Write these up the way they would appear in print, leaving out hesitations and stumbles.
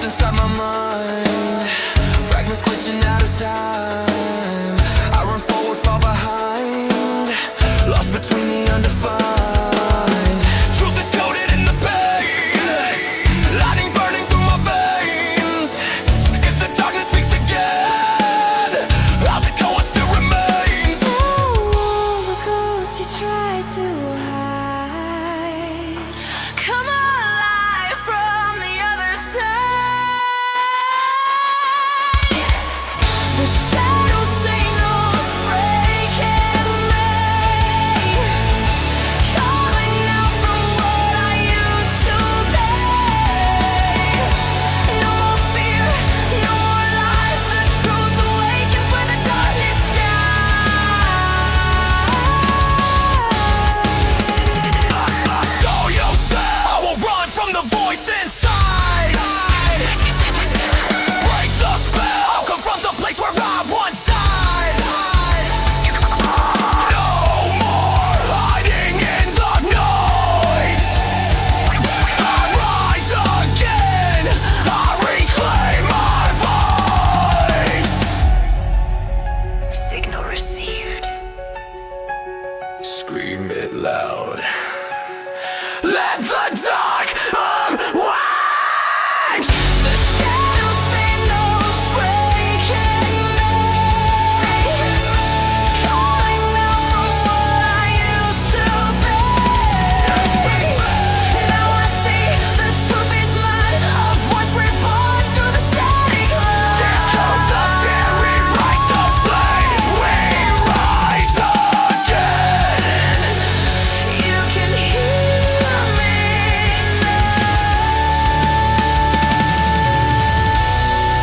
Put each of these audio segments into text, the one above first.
Inside my mind, fragments glitching out of time. I run forward, fall behind, lost between the undefined. Truth is coded in the pain, lightning burning through my veins. If the darkness speaks again, I'll decode what still remains. Oh, the ghosts you tried to hide come alive from the other side. The shadows say no, it's breaking me, calling out from what I used to be. No more fear, no more lies. The truth awakens where the darkness dies. So you say I will run from the voice inside, break the spell, I'll confront the place where I once died. No more hiding in the noise. I rise again, I reclaim my voice. Signal received. Scream it loud. Let the dark unwind. The shadows say no, it's breaking me, calling out from what I used to be. Now I see the truth is mine, a voice reborn through the static line. Decode the fear, rewrite the flame. We rise again. You can hear me now.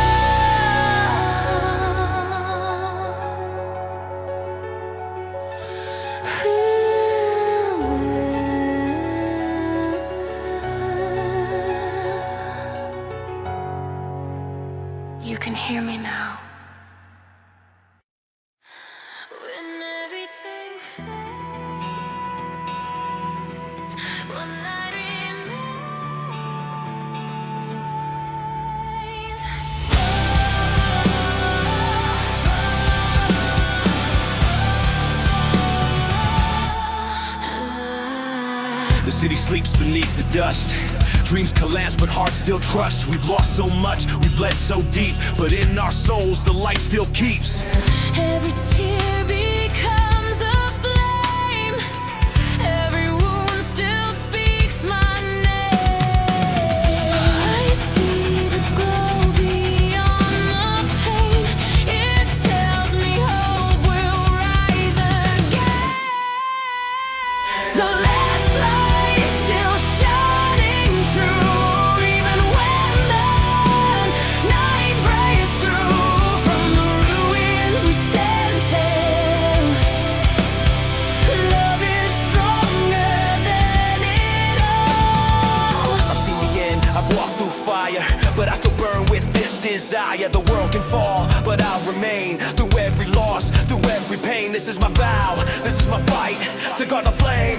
You can hear me now. When everything fades, one light remains. The city sleeps beneath the dust. Dreams collapse, but hearts still trust. We've lost so much, we bled so deep, but in our souls the light still keeps. Every tear becomes a flame. Every wound still speaks my name. I see the glow beyond the pain. It tells me hope will rise again. The last light is still shining true, even when the night breaks through. From the ruins we stand tall. Love is stronger than it all. I've seen the end, I've walked through fire, but I still burn with this desire. The world can fall, but I'll remain. Through every loss, through every pain, this is my vow, this is my fight, to guard the flame.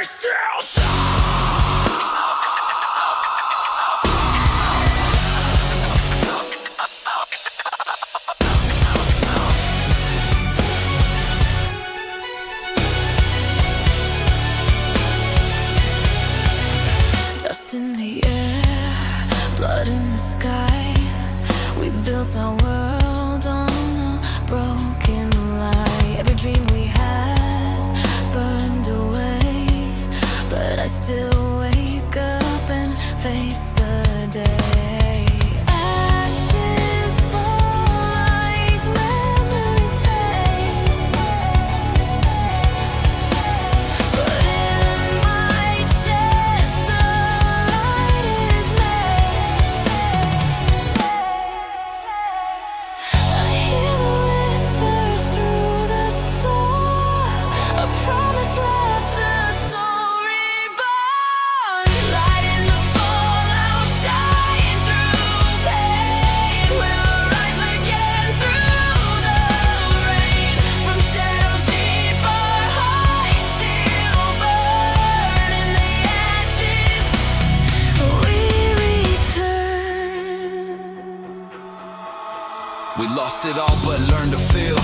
still shine. Dust in the air, blood in the sky. We built our world on a broken lie. Every dream we had burned away, but I still wake up and face the day. Ashes fall like memories fade, but in my chest a light is made. I hear the whispers through the storm, a promise left, a soul reborn. Light in the fallout, shine through pain. We'll rise again through the rain. From shadows deep, our hearts still burn. In the ashes, we return. We lost it all but learned to feel.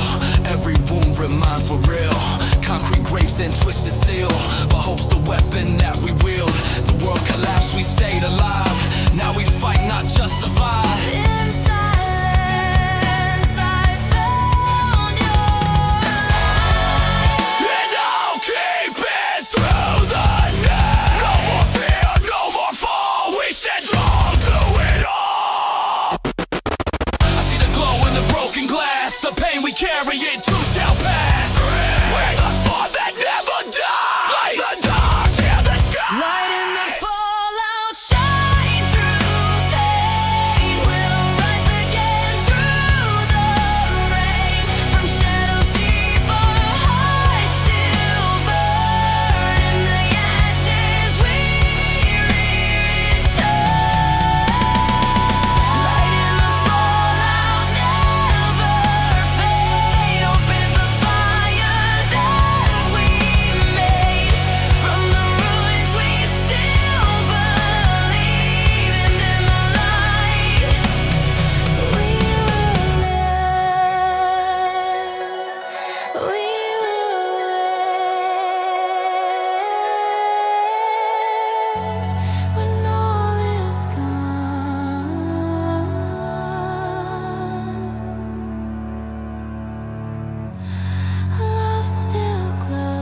Every wound reminds we're real. Concrete graves and twisted steel, but hope's the weapon that we wield. The world collapsed, we stayed alive. Now we fight, not just survive. In silence, I found your light. And I'll keep it through the night. No more fear, no more fall. We stand strong through it all. I see the glow in the broken glass. The pain we carry, it too shall pass. We're the spawn that never dies. The dark, tear the sky. Light in the fallout, shine through pain. We'll rise again through the rain. From shadows deep, our hearts still burn. In the ashes, we return. Light in the fallout, never fade. Hope is the fire that we made. From the ruins, we still believe, and in the light, we will live. We will wait when all is gone. Love still glows.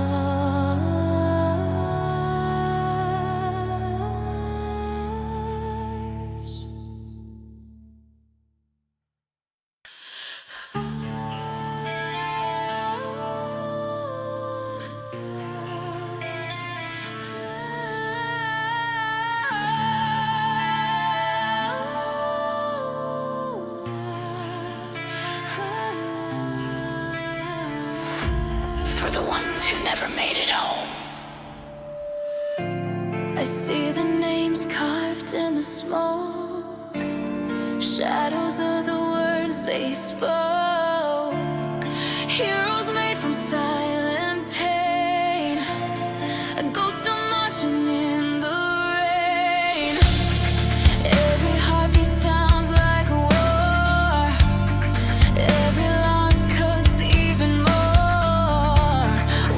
For the ones who never made it home, I see the names carved in the smoke, shadows of the words they spoke. Heroes made from silent pain, a ghost still marching in the rain. Every heartbeat sounds like a war. Every loss cuts even more.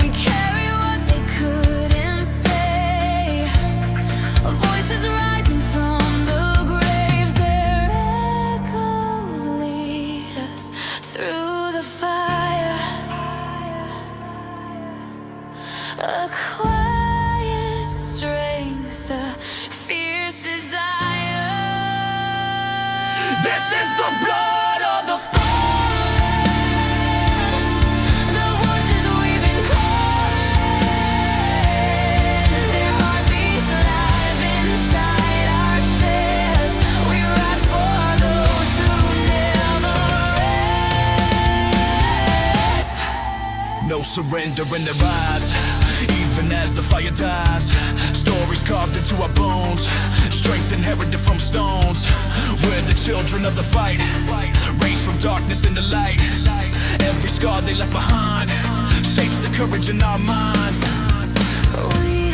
We carry what they couldn't say. Voices rising from the graves. Their echoes lead us through the fire. A quiet strength, a fierce desire. This is the blood of the fallen. The voices we've been calling, their heartbeats alive inside our chests. We ride for those who never rest. No surrender in their eyes, even as the fire dies. Stories carved into our bones, strength inherited from stones. We're the children of the fight, raised from darkness into light. Every scar they left behind shapes the courage in our minds. We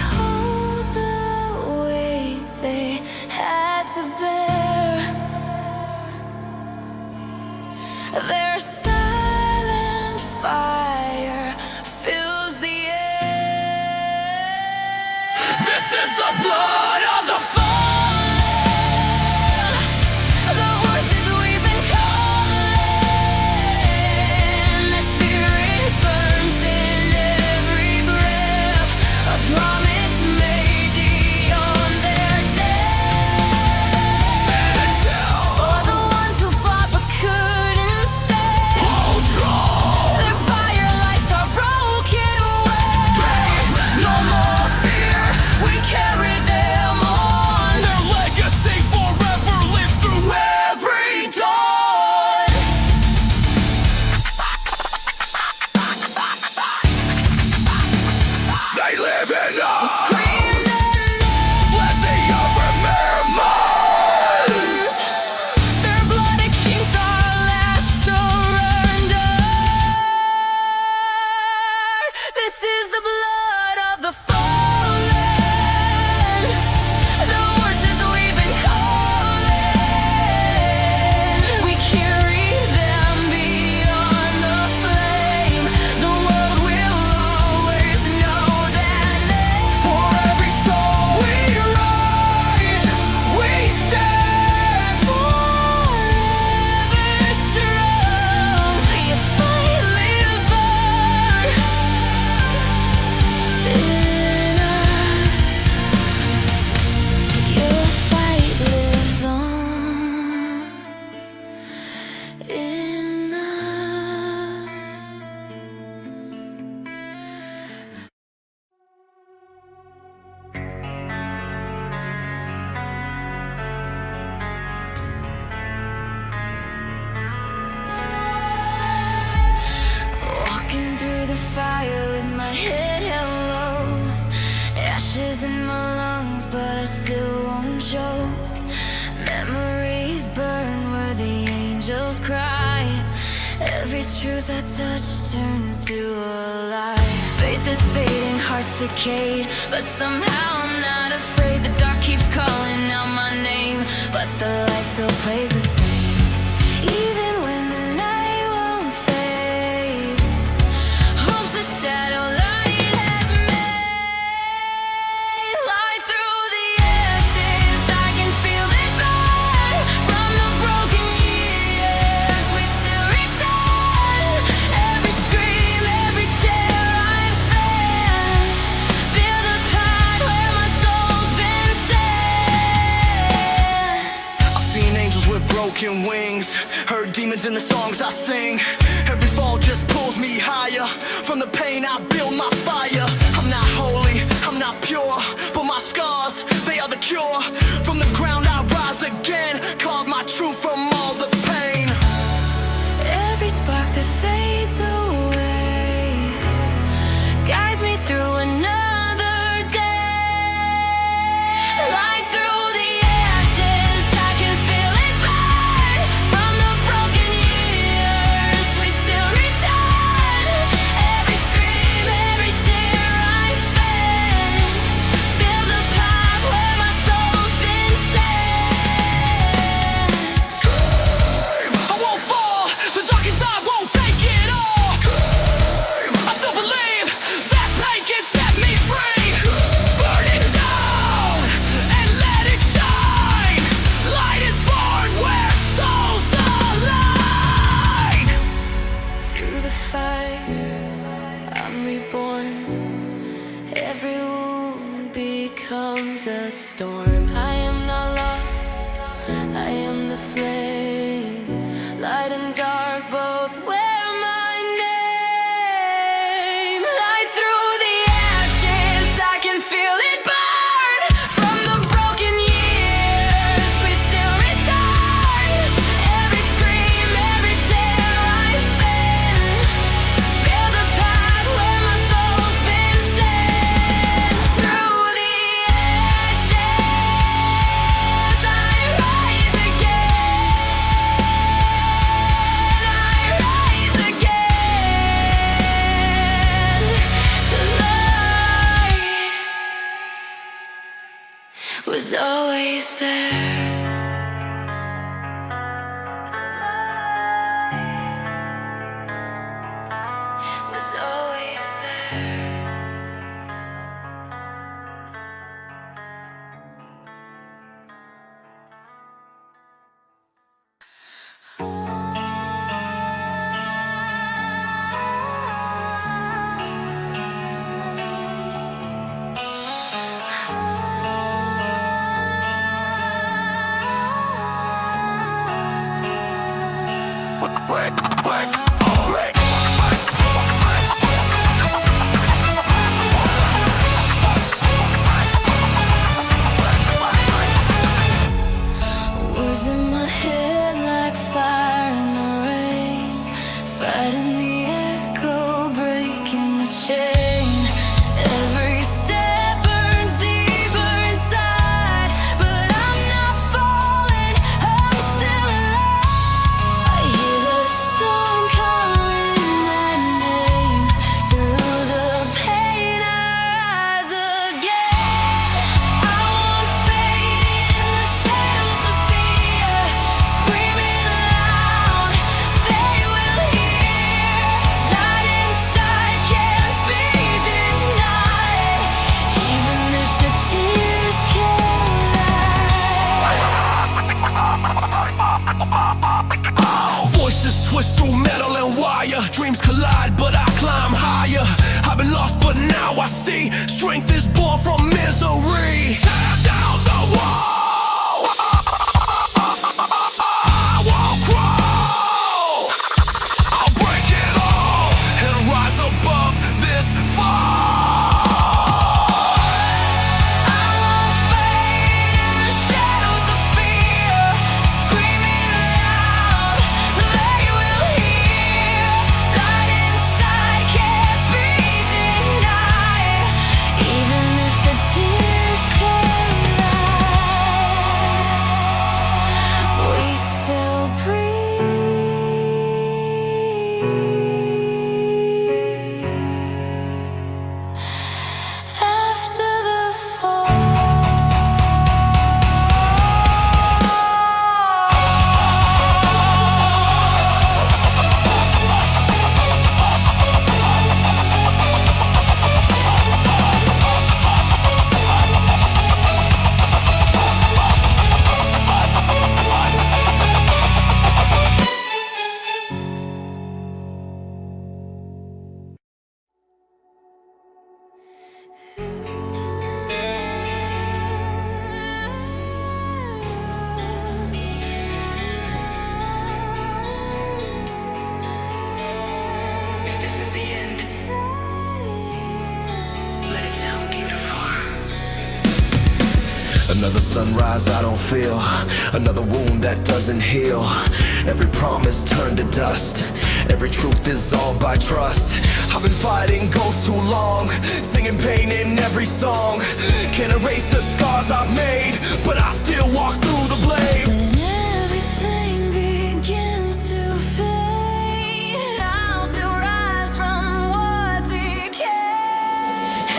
Truth I touch turns to a lie. Faith is fading, hearts decayed, but somehow I'm not afraid. The dark keeps calling out my name, but the light still plays the same. Even when the night won't fade, hope's the shadow light has made. Light through the ashes, I can feel it burn. From the broken years, we still return. Every scream, every tear I spent, build a path where my soul's been set. I've seen angels with broken wings, heard demons in the songs I sing. Every fall just pulls me higher. From the pain I build my fire. I'm not holy, I'm not pure, but my scars, they are the cure. From the ground I rise again, carve my truth from all the pain. Every spark that fades away guides me through another day. Light through the ashes, I can feel it burn. From the broken years, we still return. Every scream, every tear I spent, build a path where my soul's been set. I won't fall, the dark inside won't take it all. I still believe that pain can set me free. Burn it down and let it shine. Light is born where souls align. Through the fire, I'm reborn. Every wound becomes a storm. I am not lost, I am the flame. Light and dark both wear my name. Light through the ashes, I can feel it burn. From the broken years, we still return. Every scream, every tear I spent, build a path where my soul's been set. Through the ashes, I rise again. I rise again. The light was always there. Was always there. from misery. Tear down the wall. I won't crawl. I'll break it all and rise above this fall. I won't fade in the shadows of fear, screaming loud, they will hear. Light inside can't be denied, even if the tears collide, we still breathe. After the If this is the end, let it sound beautiful. Another sunrise I don't feel, another wound that doesn't heal. Every promise turned to dust, every truth dissolved by trust. I've been fighting ghosts too long, singing pain in every song. Can't erase the scars I've made, but I still walk through the blade. When everything begins to fade, I'll still rise from what decay.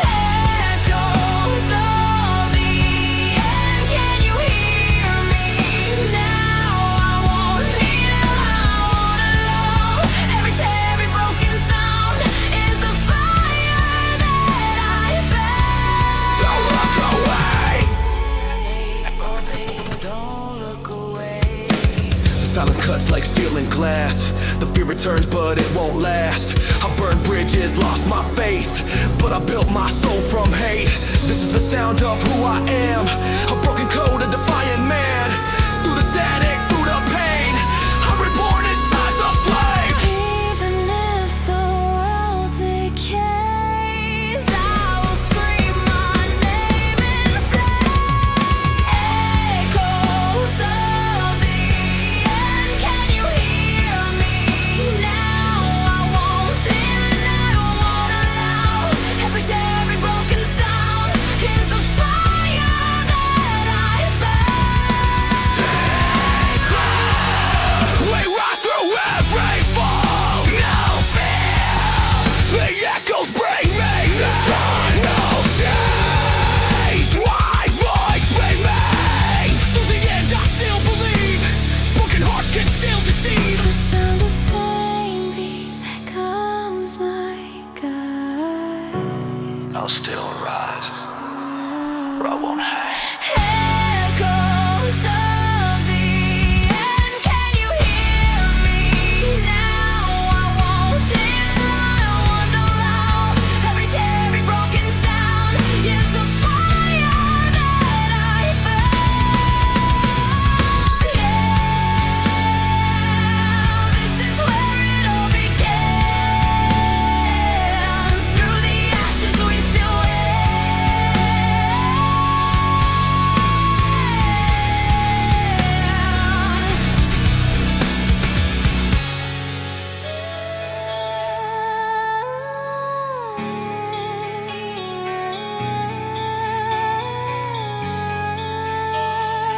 Echoes of the end, can you hear me now? I won't need love. Every broken sound is the fire that I found. Don't look away. Don't look away. The silence cuts like steel and glass. The fear returns, but it won't last. I burned bridges, lost my faith, but I built my soul from hate. This is the sound of who I am, a broken code, a defiant man. Through the static, through the pain, I'm reborn inside the flame. Even if the world decays, I will scream my name in flames. Echoes of the end, can you hear me now? I won't and I don't wanna allow. Every broken sound is the fire that I found. We rise through every fall. No fear. The echoes bring me the no change. My voice remains. Through the end, I still believe. Broken hearts can still deceive. The sound of pain becomes my guide. I'll still rise, or I won't hang. Echoes of the end, can you hear me now? I won't and I won't allow. Every broken sound is the fire that I found. Yeah, this is where it all begins. Through the ashes we still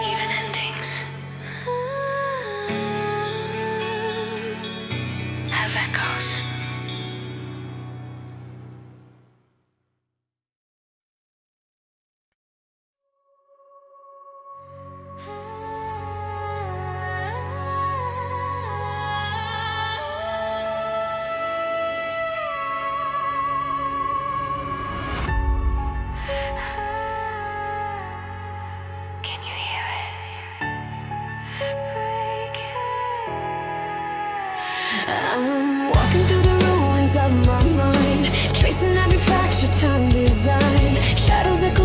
even endings have echoes. Can you hear it? I'm walking through the ruins of my mind, tracing every fracture, time design. Shadows echo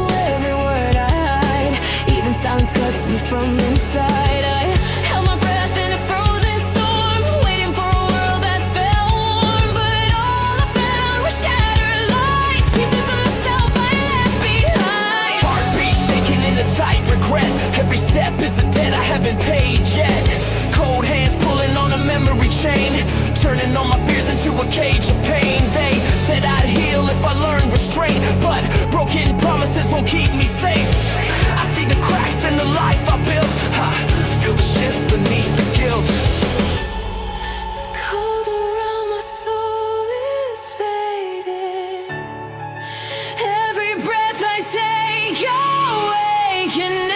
from inside. I held my breath in a frozen storm, waiting for a world that felt warm. But all I found were shattered lights, pieces of myself I left behind. Heartbeat shaking in a tight regret. Every step is a debt I haven't paid yet. Cold hands pulling on a memory chain, turning all my fears into a cage of pain. They said I'd heal if I learned restraint, but broken promises won't keep me safe. I see the cracks in the life I built. I feel the shift beneath the guilt. The cold around my soul is fading. Every breath I take, awakening.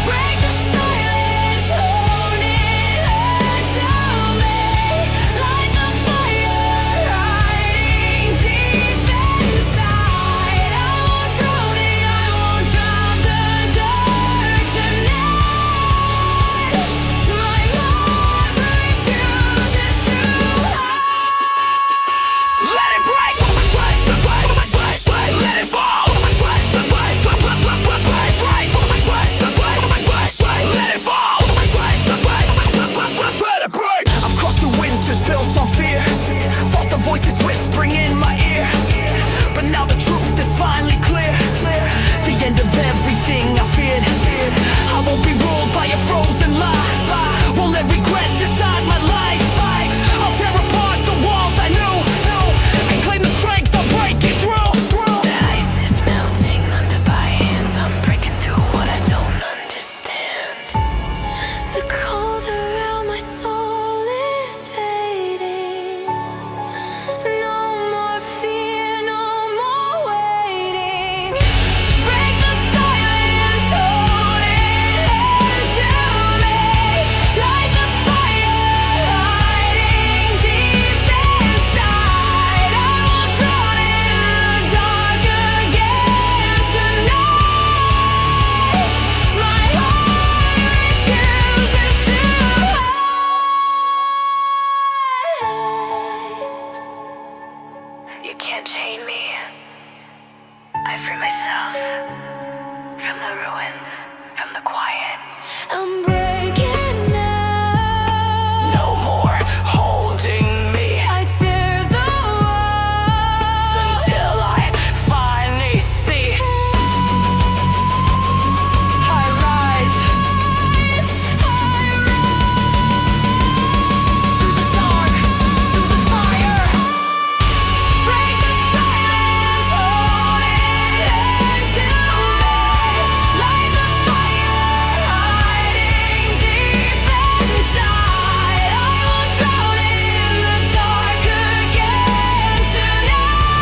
Break the silence, hold it onto me. Light the fire hiding deep inside. I won't drown it, I won't drop the dark tonight. My heart refuses to hide. Let it break, let it fall. Let it fall. Let it break. I've crossed the winters built on fear, fought the voices whispering in my ear, but now the truth is finally clear. The end of everything I feared. I won't be ruled by a frozen lie. Won't let regret decide my life. I'll tear apart the walls I knew and claim the strength I'll break it through. The ice is melting under my hands. I'm breaking through what I don't understand. The cold around my soul is fading. No more fear, no more waiting. Break the silence, hold it onto me. Light the fire hiding deep inside. I won't drown in the dark again tonight. My heart refuses to hide. You can't chain me. I free myself from the ruins, from the quiet. I'm breaking now. No more holding me I tear the walls until I finally see. I rise through the dark, through the fire. break the silence, hold it onto me. Light the fire hiding deep inside. I won't drown in the dark again tonight.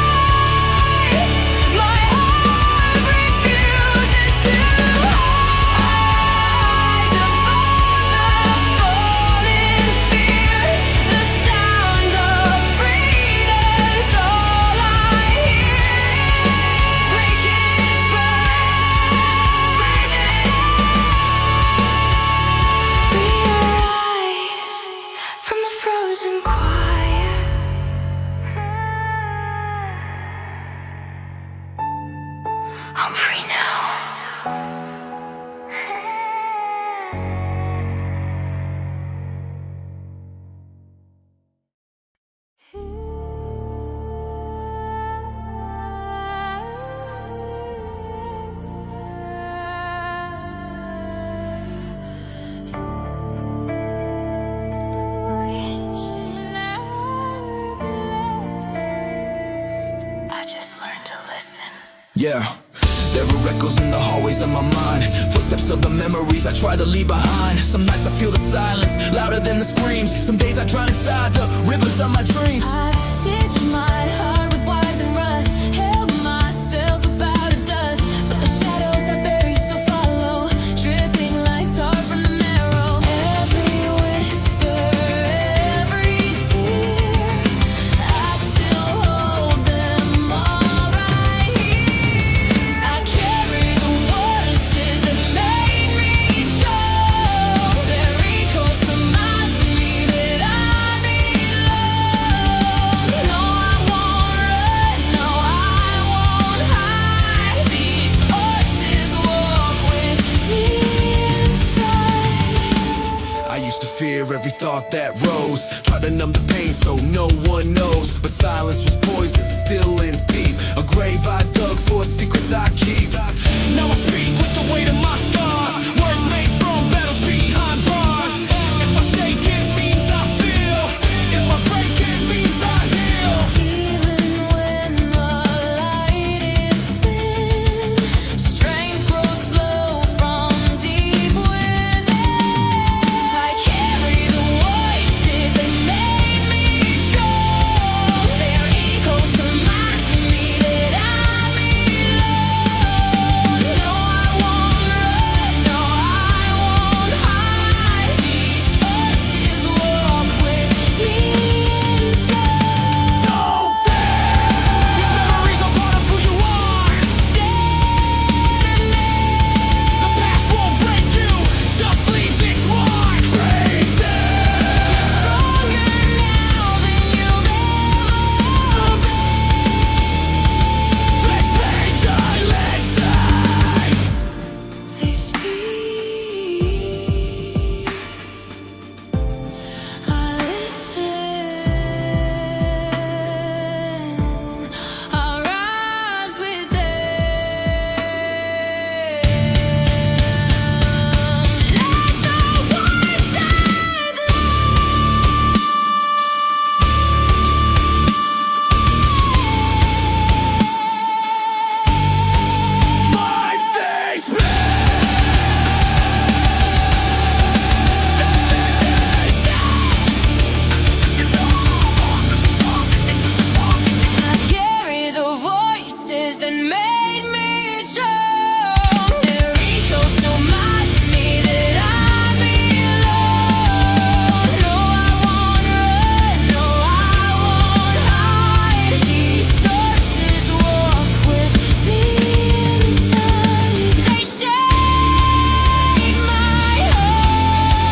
My heart refuses to rise above the falling fear. The sound of freedom's all I hear. Breaking we rise from the frozen quiet. I'm free now. I just learned to listen. Yeah, there are echoes in the hallways of my mind, footsteps of the memories I try to leave behind. Some nights I feel the silence louder than the screams. Some days I drown inside the rivers of my dreams. I've stitched my heart with wires and rust, held myself about a dust, but the shadows I bury still follow, dripping like tar from the marrow. Every whisper, every tear, I still hold them all right here. I carry the voices that made me choke. Their echoes remind me that I belong. No, I won't every thought that rose. Try to numb the pain so no one knows, but silence was poison, still and deep. A grave I dug for secrets I keep. Now I speak with the weight of my scars, words made from battles behind bars. If I shake it means I feel, if I break it means I heal. Even when the light is thin, strength grows slow from deep within. I carry the voices that made me strong. Their echoes remind me that I'm alone. No, I won't run, no, I won't hide. These voices walk with me inside. Don't fear, these memories are part of who you are. Standing there, The past won't break you, just leaves its mark. Break them. stronger now than you've ever been. This page I listen. They speak, I listen, I rise with them. Let the words say Fight this man. I carry the voices that made me strong. Their echoes remind me that I'm alone. No, I won't run, no, I won't hide. These sources walk with me inside. They shape my heart,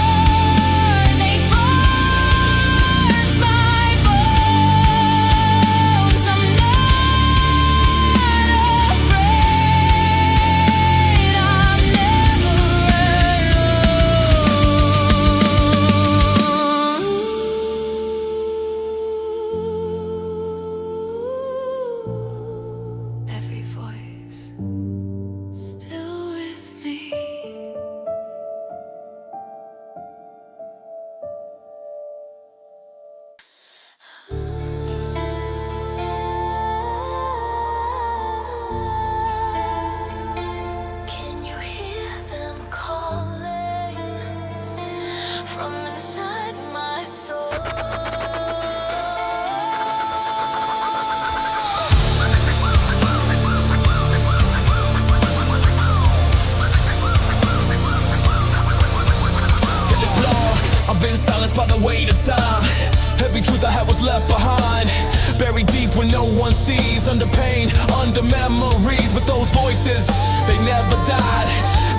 they forge my bones. I'm not afraid, I'm never alone. Every voice still with me. Can you hear them calling from inside my soul? I've been silenced by the weight of time. Every truth I had was left behind, buried deep where no one sees. Under pain, under memories. But those voices, they never died.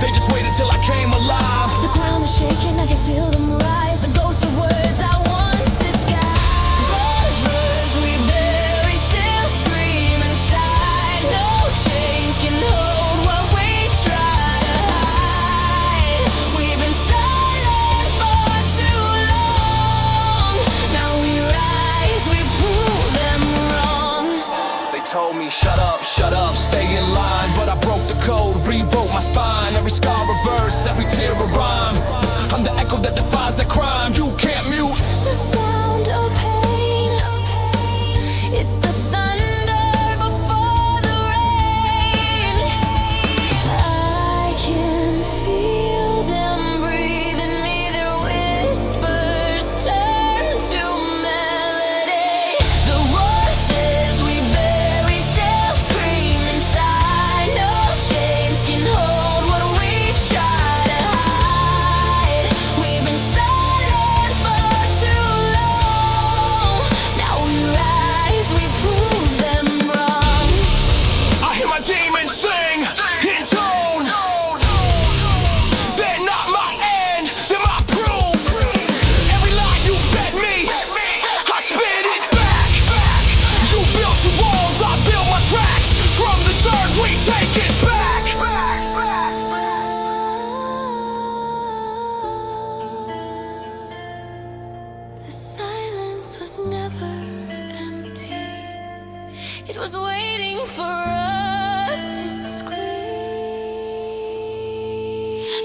They just waited till I came alive. The ground is shaking, I can feel them rise. The ghosts of words I once disguised. Those words we bury still scream inside. No chains can hold what we try to hide. We've been silent for too long. Now we rise, we prove them wrong. They told me shut up, stay in line. But I broke the code, rewrote my spine. Every scar a verse, every tear a rhyme. I'm the echo that defies the crime. You can't mute The sound of pain, it's the thunder before the rain. I can feel them breathe in me, their whispers turn to melody. The voices we bury still scream inside. No chains can hold what we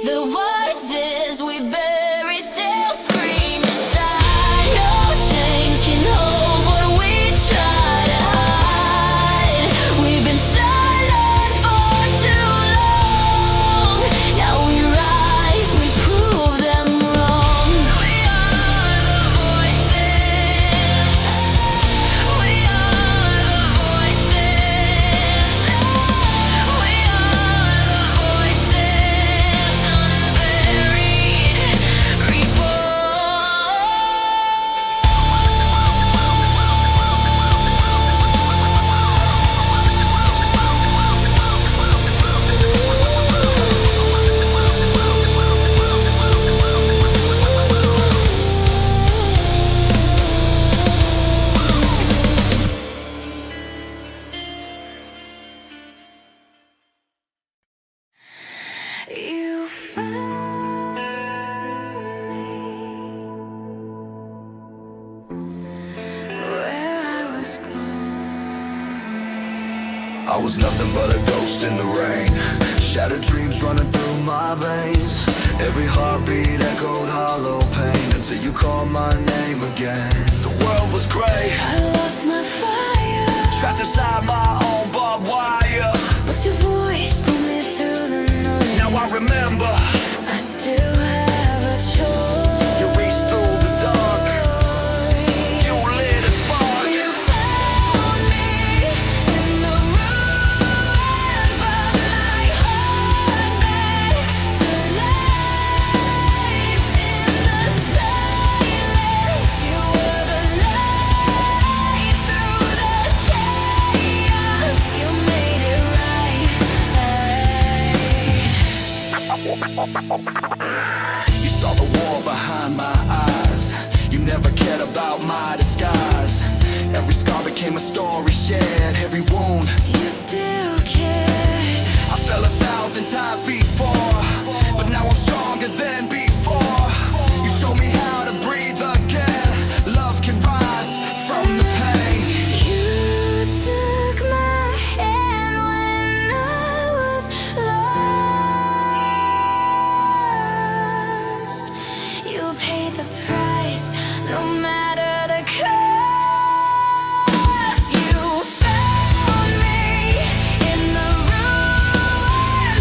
The words is we bury, still scream inside. No chains can hold what we try to hide. We've been silent for too long. Now we rise, we prove them wrong. We are the voices. We are the voices. We are the voices, unburied, you found me where I was gone. I was nothing but a ghost in the rain. Shattered dreams running through my veins. Every heartbeat echoed hollow pain until you called my name again. The world was gray, I lost my fire, trapped inside my own barbed wire. but your voice pulled me through the noise. Now I remember, I still have a choice. you reached through the dark, you lit a spark. You found me in the ruins, but my heart back to life in the silence. You were the light through the chaos. You made it right. You saw the war behind my eyes. You never cared about my disguise. Every scar became a story shared. Every wound, You still care. I fell 1,000 times before, but now I'm stronger than before. You showed me how to breathe again. Love can rise from the pain. You took my hand when I was lost. You paid the price, no matter the cost. You found me in the ruins,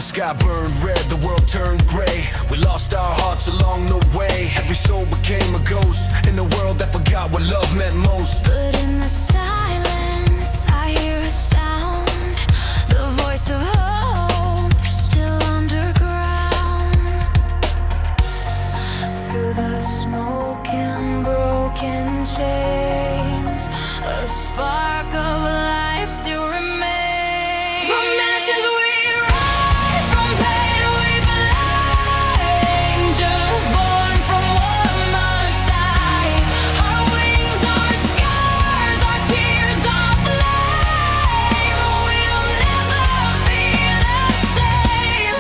sky burned red, the world turned gray. We lost our hearts along the way. Every soul became a ghost in a world that forgot what love meant most. But in the silence, I hear a sound, the voice of hope, still underground. Through the smoke and broken chains, a spark of life still remains. From ashes we rise, from pain we fly, angels born from what must die. Our wings are scars, our tears are flame. We'll never be the same.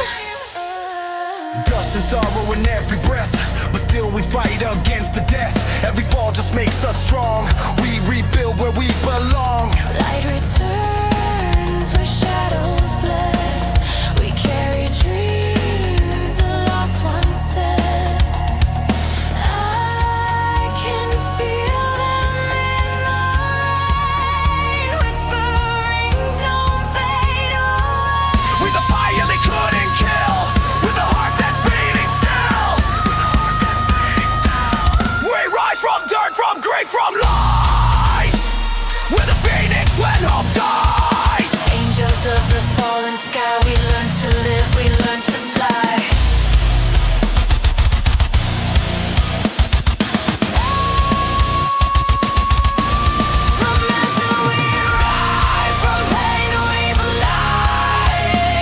Dust and sorrow in every breath, but still we fight against the death. Every fall just makes us strong. We rebuild where we belong. Light returns where shadows bled. We carry dreams the lost ones said. I can feel them in the rain, whispering, don't fade away. With a fire they couldn't kill, with a heart that's beating still. We rise from dirt, from grief, from lies. We're the phoenix when hope dies. Angels of the fallen sky, we learn to live, we learn to fly. From ashes we rise, from pain we fly.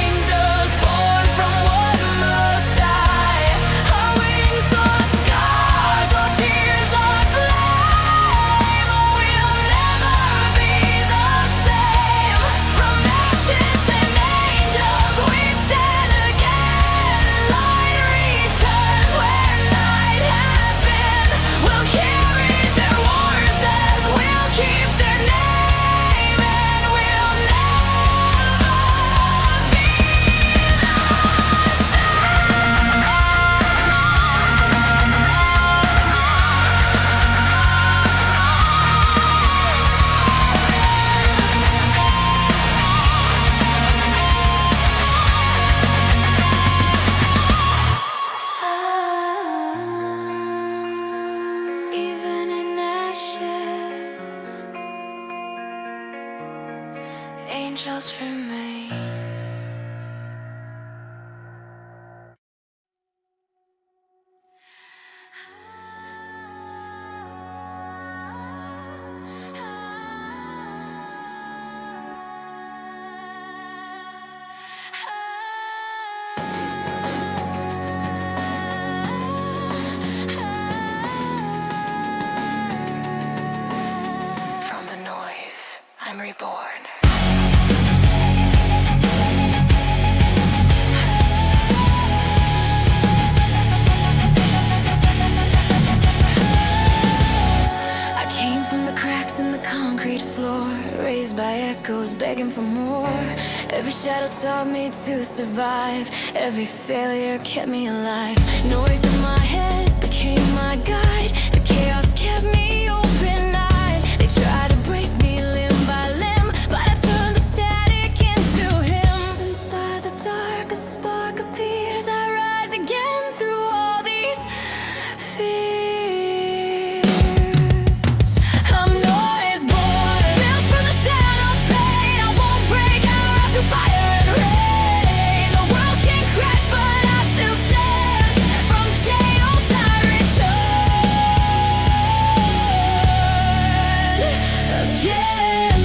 Angels born from what must die. Our wings are scars, our tears are flame. We'll never be the same. From ashes and angels we stand again. Light returns where night has been. We'll carry their wars as we'll keep their name, and we'll never be even in ashes, angels remain. From the noise, I'm reborn. I came from the cracks in the concrete floor, raised by echoes begging for more. Every shadow taught me to survive, every failure kept me alive. Noise in my head became my guide, the chaos kept me open-eyed. They tried to break me limb by limb, but I turned the static into hymns. Inside the dark a spark appears, I rise again through all these fears. I'm noise born, built from the sound of pain. I won't break, I'll rise through fire and rain. The world can crash, but I still stand. From chaos I return again.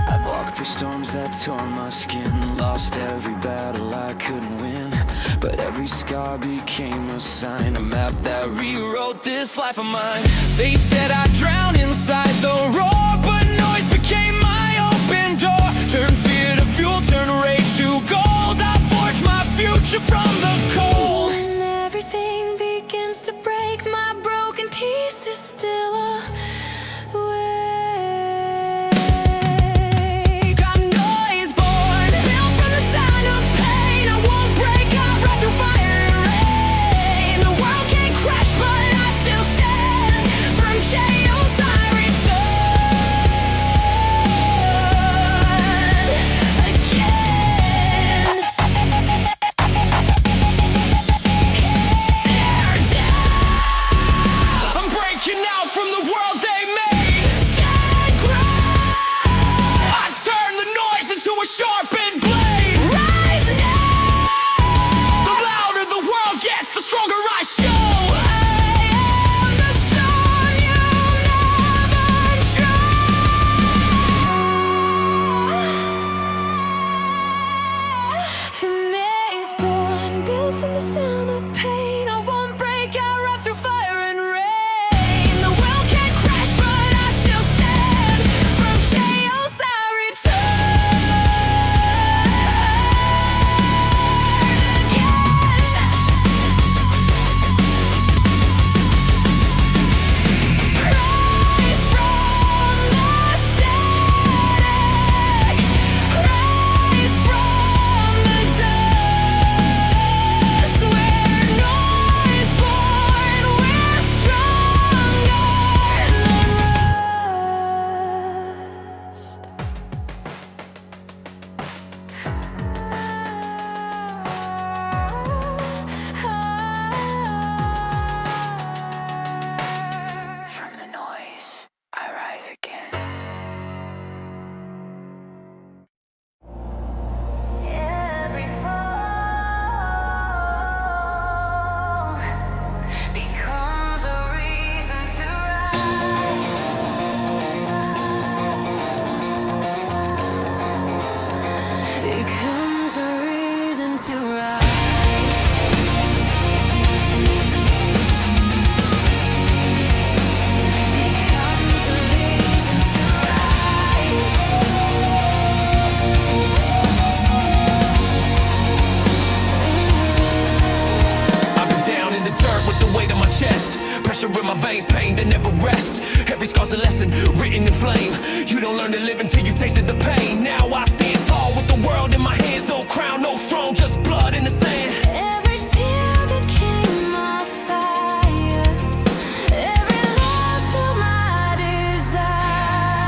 I've walked through storms that tore my skin, lost every battle I couldn't win, but every scar became a sign, a map that rewrote this life of mine. They said I'd drown inside the roar, but noise became my open door. Turn fear to fuel, turn rage to gold. I forged my future from the cold. When everything begins to break, my broken pieces still awake. I'm noise born, built from the sound of pain. I won't break, I'll rise through fire and rain. The world can crash, but I still stand. From chaos I return. my veins, pain that never rests. Every scar's a lesson, written in flame. You don't learn to live until you tasted the pain. Now I stand tall with the world in my hands. No crown, no throne, just blood in the sand. Every tear became my fire. Every loss built my desire.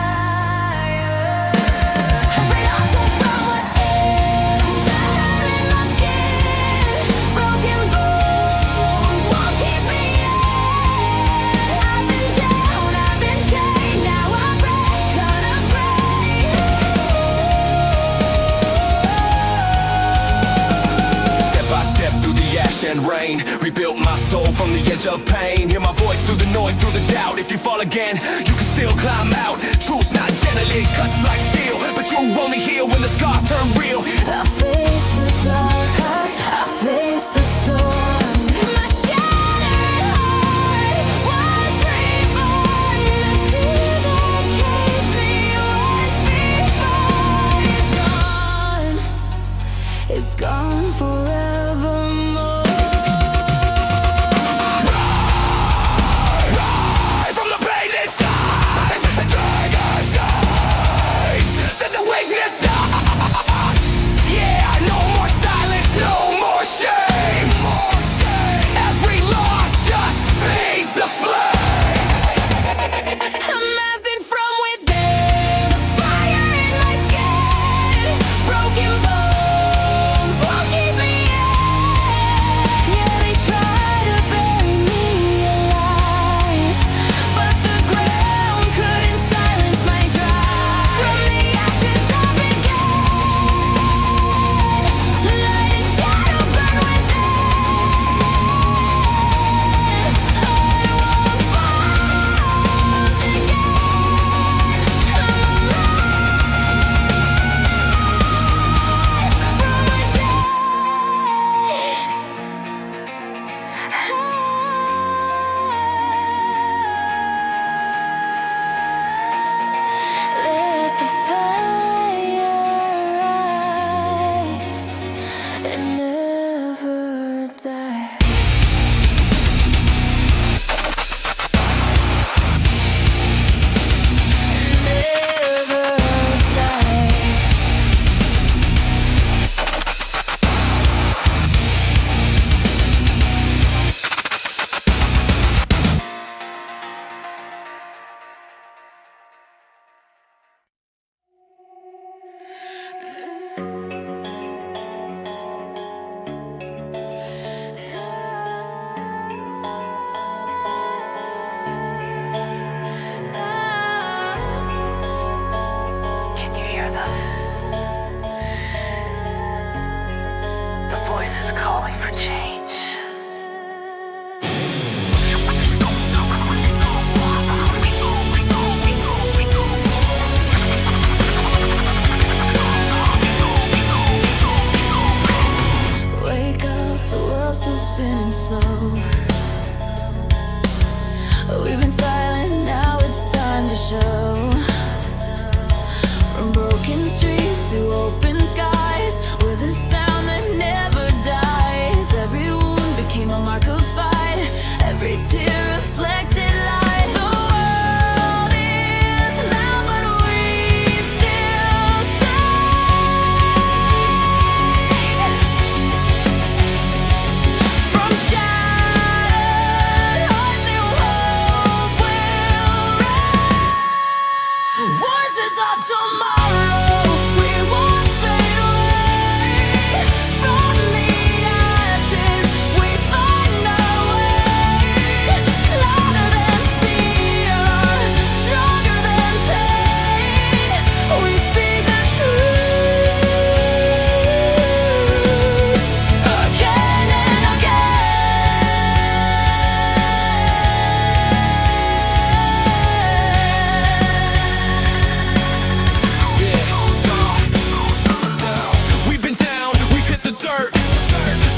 Every answer from within, tear in my skin. Broken bones won't keep me in. I've been down, I've been chained. Now I break unafraid. Step by step through the ash and rain, rebuilt my soul from the edge of pain. Hear my voice through the noise, through the doubt. If you fall again, you can still climb out. Truth's not gentle, it cuts like steel, but you only heal when the scars turn real. I face the dark, I face the storm. My shattered heart was reborn. The fear that caged me once before is gone forevermore. Ride from the pain inside, and drag us sides, that the weakness died. Yeah, no more silence, no more shame. Every loss just feeds the flame. I'm rising from within, the fire in my skin. Broken bones won't keep me in. Yeah, they try to bury me alive, but the ground couldn't silence my drive. From the ashes I began, light and shadow burn within. I won't fall again. Let the fire rise and never die. Never die. Can you hear them? The voice is calling for change. Wake up, the world's still spinning slow. We've been silent, now it's time to show. From broken streets to open skies, with a sound that never dies. Every wound became a mark of fight, every tear reflected light. The world is loud, but we still sing. From shattered hearts, new hope will rise. Voices of tomorrow, we won't fade away. From the ashes, we find our way. Louder than fear, stronger than pain. We speak the truth again and We've been down, we've hit the dirt,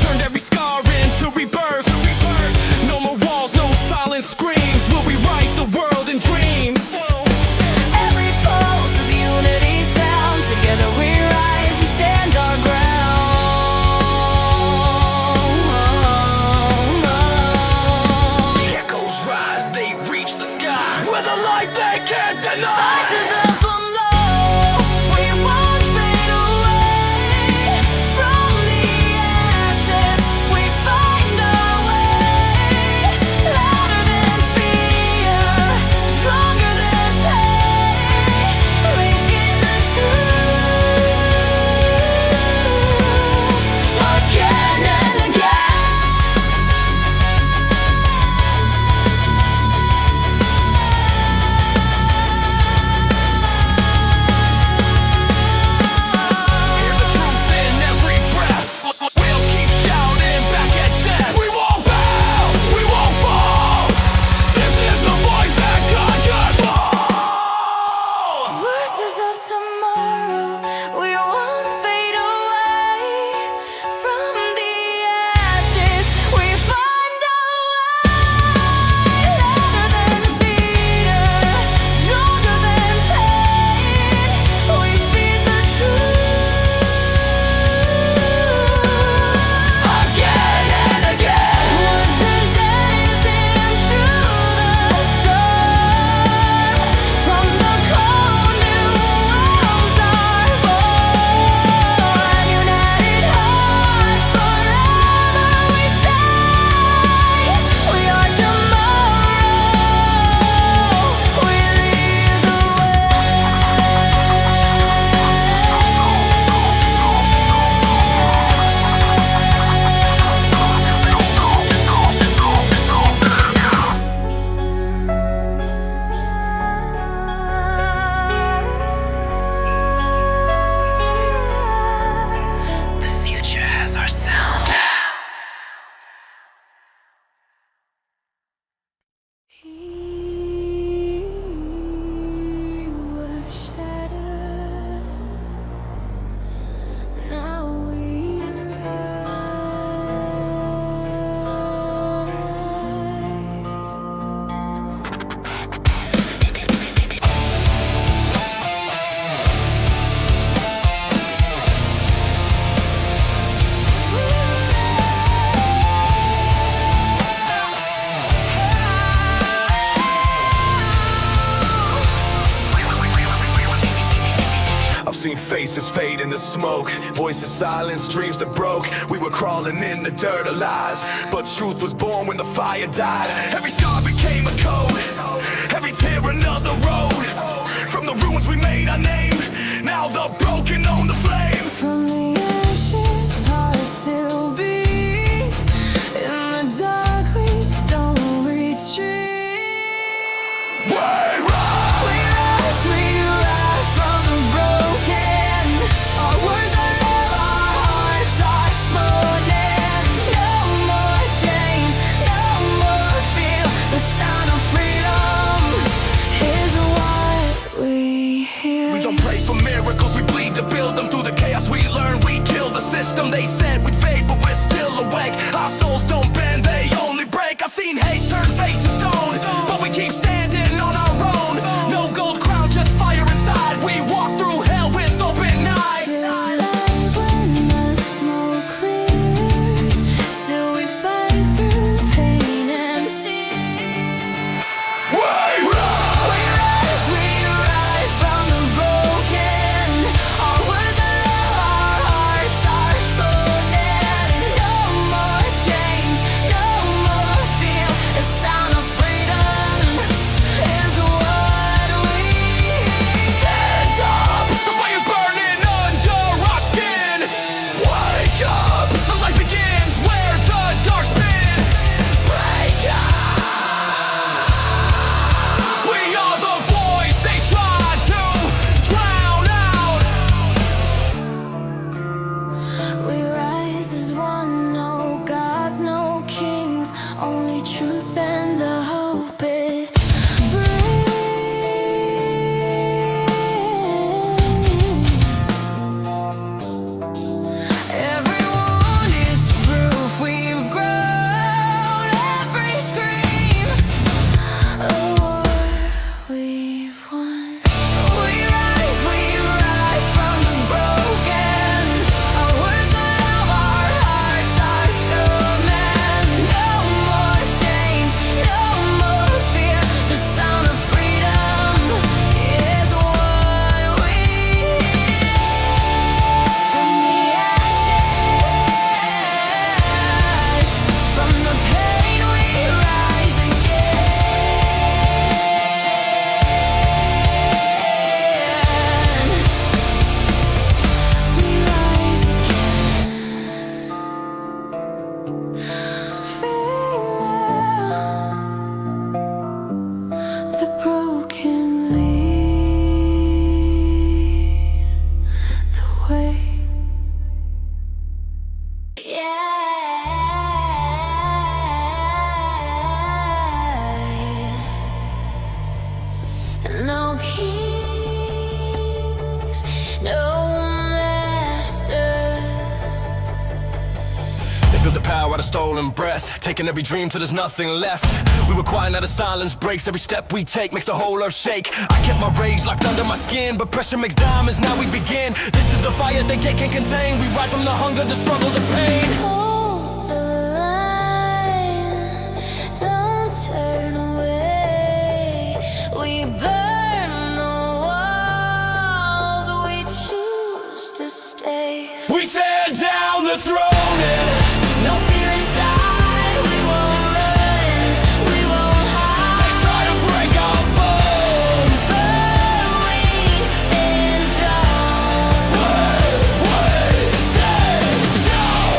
turned every scar into rebirth. No more walls, no silent screams. We'll rewrite the world in dreams. every pulse is unity sound. Together we rise and stand our ground. The echoes rise, they faces fade in the smoke, voices silenced, dreams that broke. We were crawling in the dirt of lies, but truth was born when the fire died. Every scar became a code, every tear another road. From the ruins we made our name, now the broken own the flame. From the ashes, hearts still beat. In the dark we don't retreat. We rise! We rise, we rise from the broken. Our words are love, our hearts are exploding. No more chains, no more fear. The sound of freedom is what we hear. We don't pray for miracles, we bleed to build them. Through the chaos we learn, we kill the system. They said we'd fade, but we're still awake. Our souls don't bend, they only break. I've seen hate turn fate to stone, but we keep standing on our own. No gold crown, just fire inside. We walk through hell with open eyes. Still alive when the smoke clears. Still we fight through pain and tears. We rise! We rise from the broken. Our words are love, our hearts are exploding. No more chains, no more fear. The sound of freedom is what we hear. Stand up! The fire's burning under our skin. Wake up! The light begins where the dark's been. Break up! We are the voice they tried to drown out. We rise as one, no gods, no kings, only truth and the hope it brings. Every wound is proof we've grown, every scream a war we've won. We rise from the broken. Our words are love, our hearts are stolen. No more chains, no more fear. The sound of freedom is what we hear. From the ashes, from the pain we rise again. We rise again. Free now. The broken lead the way. No kings, no masters. They built the power out of stolen breath, taking every dream till there's nothing left. We were quiet, now the silence breaks. Every step we take makes the whole earth shake. I kept my rage locked under my skin, but pressure makes diamonds, now we begin. This is the fire they can't contain. We rise from the hunger, the struggle, the pain. Hold the line, don't turn away. We burn the walls, we choose to stay. We tear down the throne and No fear inside, we won't run, we won't hide. they try to break our bones. But we stand strong. We stand strong.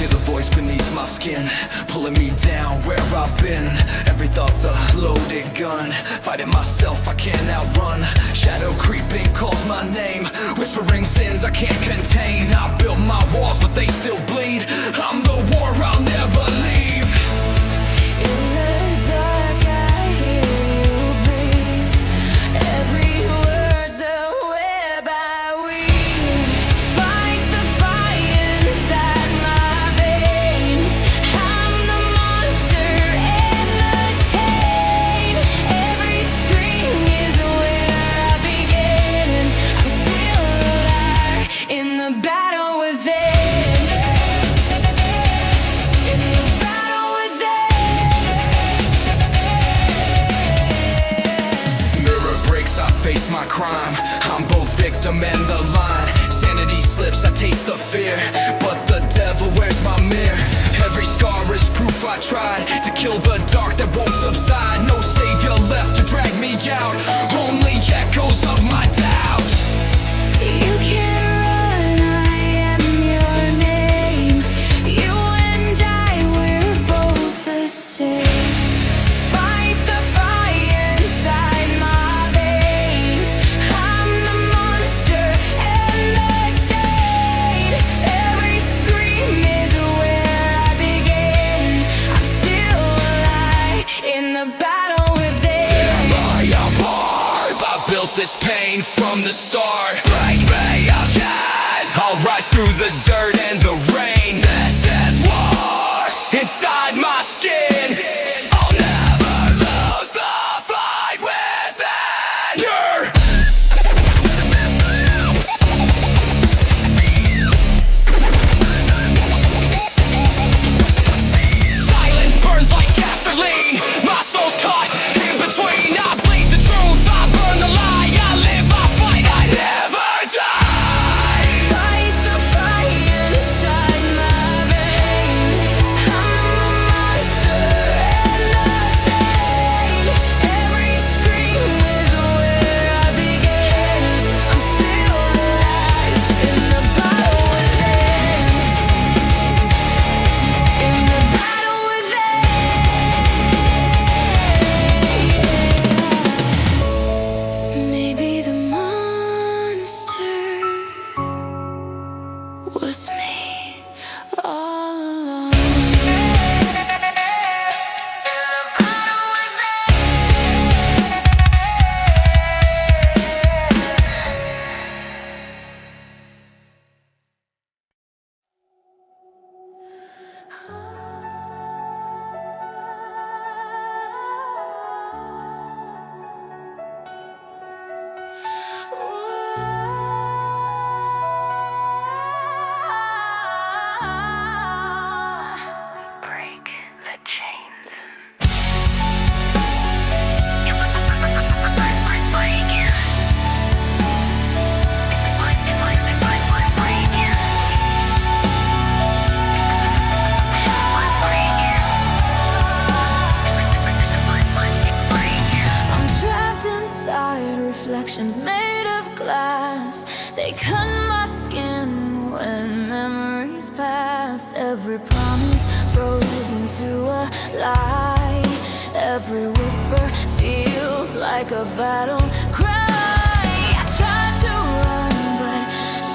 hear the voice beneath my skin, pulling me down where I've been. Every thought's a loaded gun, fighting myself I can't outrun. Shadow creeping calls my name, whispering sins I can't contain. I built my walls but they still bleed, I'm the war I'll never leave. In the dark I hear you breathe, every word's a web I weave. Fight the fire inside my veins, I'm the monster in the chain. Every scream is where I begin, I'm still alive in the battle within. In the battle within. Mirror breaks, I face my crime, I'm both victim and the line. Sanity slips, I taste the fear, but the devil wears my mirror. Every scar is proof I tried to kill the dark that won't subside. No savior left to drag me out, only echoes of my doubt. You can't run, I am your name. You and I, we're both the same. Fight the fire inside my veins, I'm the monster and the chain. Every scream is where I begin, I'm still alive in the battle within. I built this pain from the start. Break me again, I'll rise through the dirt and the rain. This is war inside my skin, I'll never lose the fight within. Silence burns like gasoline, my soul's caught in between. I bleed the truth, I burn the lie, I live, I fight, I never die. Fight the fire inside my veins, I'm the monster and the chain. Every scream is where I begin, I'm still alive in the battle within. In the battle within. Maybe the monster was me all along. Break the chains. I'm trapped inside reflections made of glass. They cut my skin when memories pass. Every promise froze into a lie. Every whisper feels like a battle cry. I tried to run, but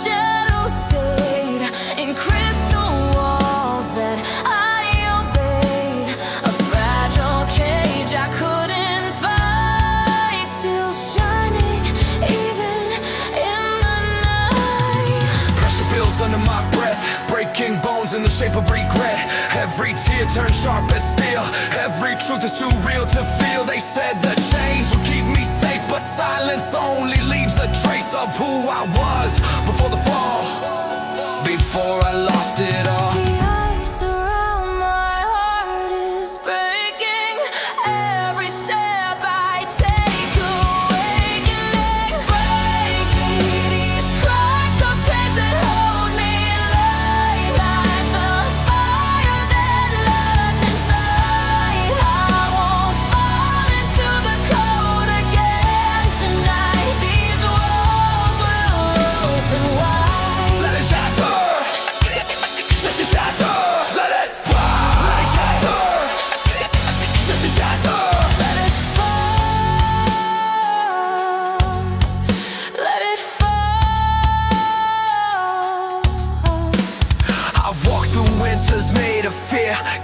shadows stayed in crystal walls that I obeyed. A fragile cage I couldn't fight, still shining even in the night. Pressure builds under my breath, breaking bones in the shape of regret. Every tear turns sharp as steel, every truth is too real to feel. They said the chains would keep me safe, but silence only leaves a trace of who I was before the fall, before I lost it all. The ice around my heart is breaking. Every step I take, awakening. Break me, these cries, no chains that hold me. Light like the fire that lives inside. I won't fall into the cold again tonight. These walls will open wide.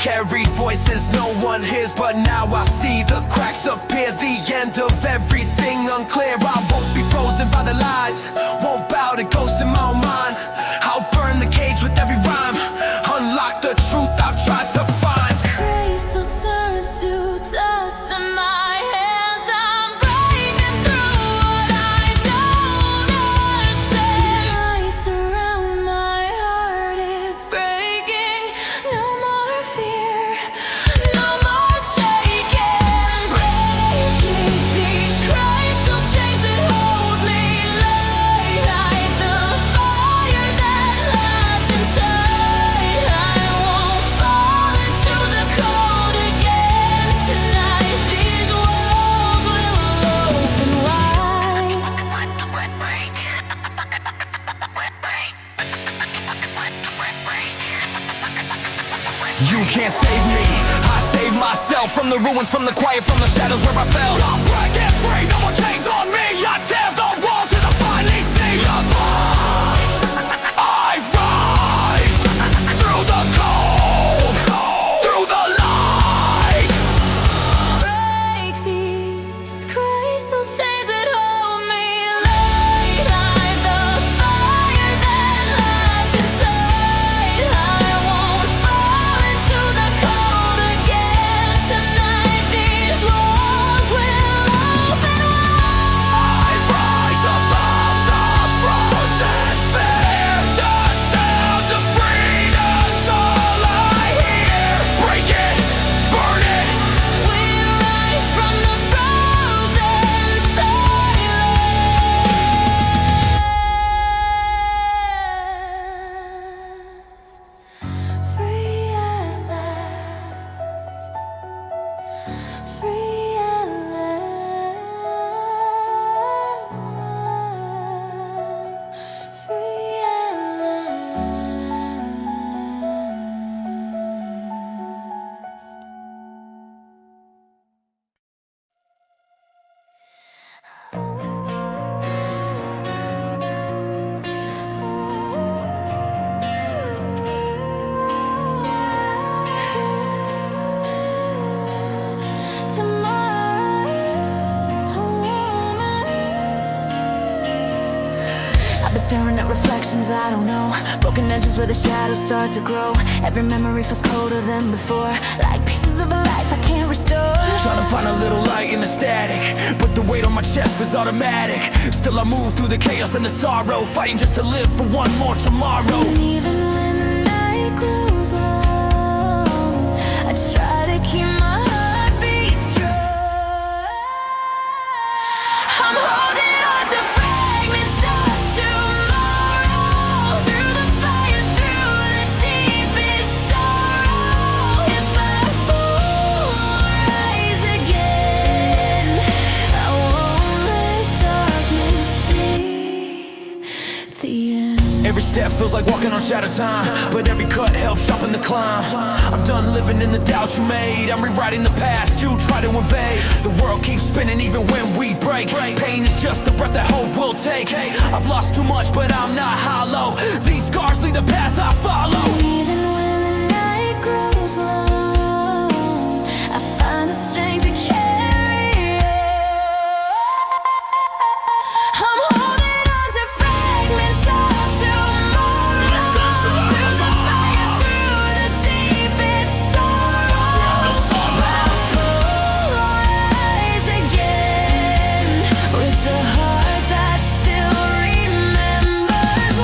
carried voices no one hears, but now I see the cracks appear. The end of everything unclear. I won't be frozen by the lies, won't bow to ghosts in my own mind. I'll burn the cage with every rhyme, unlock the truth I've tried to find. Crystal turns to dust in my hands. I'm breaking through what I don't understand. Ice around my heart is breaking. No more fear, no more shaking. Breaking these crystal chains that hold me. Light the fire that lights inside. I won't fall into the cold again tonight. These walls will open wide. You can't save me, I save myself from the ruins, from the quiet, from the shadows where I fell. I'm breaking free, no more chains on me. I tear the walls as I finally see the light. I rise through the cold, through the light. Break these crystal chains that hold me. Light the fire that lights inside. I won't fall into the cold again tonight. These walls will open wide. I rise above the frozen fear. The sound of freedom's all I hear. Break it, burn it. We rise from the frozen silence. Free at last. Free at last. Free at last. I've been staring at reflections I don't know, broken edges where the shadows start to grow. Every memory feels colder than before, like pieces of a life I can't restore. Trying to find a little light in the static, but the weight on my chest is automatic. Still I move through the chaos and the sorrow, fighting just to live for one more tomorrow. And even when the night grows long, I try to keep my heartbeat strong. I'm holding on to fragments of tomorrow. Through the fire, through the deepest sorrow. If I fall, rise again. I won't let darkness be the end. Every step feels like walking on shadow time, but every cut helps sharpen the climb. I'm done living in the doubt you made, I'm rewriting the past you try to invade. The world keeps spinning even when we break. Pain is just the breath that hope will take. I've lost too much but I'm not hollow. These scars lead the path I follow. Even when the night grows long, I find the strength to carry on. I'm holding on to fragments of tomorrow. Through the fire, through the deepest sorrow. If I fall, rise again with the heart that still remembers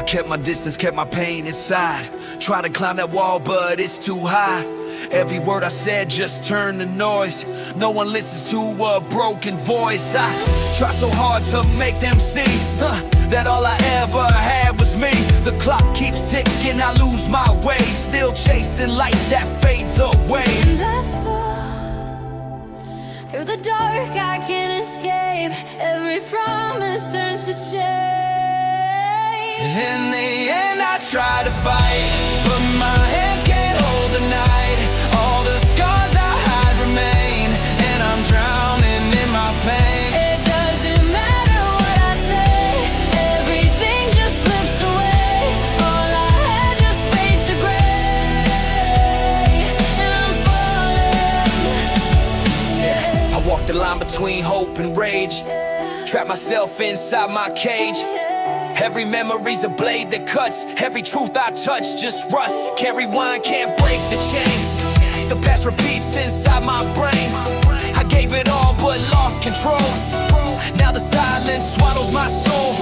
kept my distance, kept my pain inside. Try to climb that wall, but it's too high. Every word I said just turned to noise. No one listens to a broken voice. I try so hard to make them see that all I ever had was me. The clock keeps ticking, I lose my way. Still chasing light that fades away. And I fall through the dark, I can't escape. Every promise turns to change. In the end I try to fight, but my hands can't hold the night. All the scars I hide remain, and I'm drowning in my pain. It doesn't matter what I say, everything just slips away. All I had just fades to gray, and I'm falling. I walk the line between hope and rage, trap myself inside my cage. Every memory's a blade that cuts, every truth I touch just rust. Can't rewind, can't break the chain. The past repeats inside my brain. I gave it all but lost control. Now the silence swallows my soul.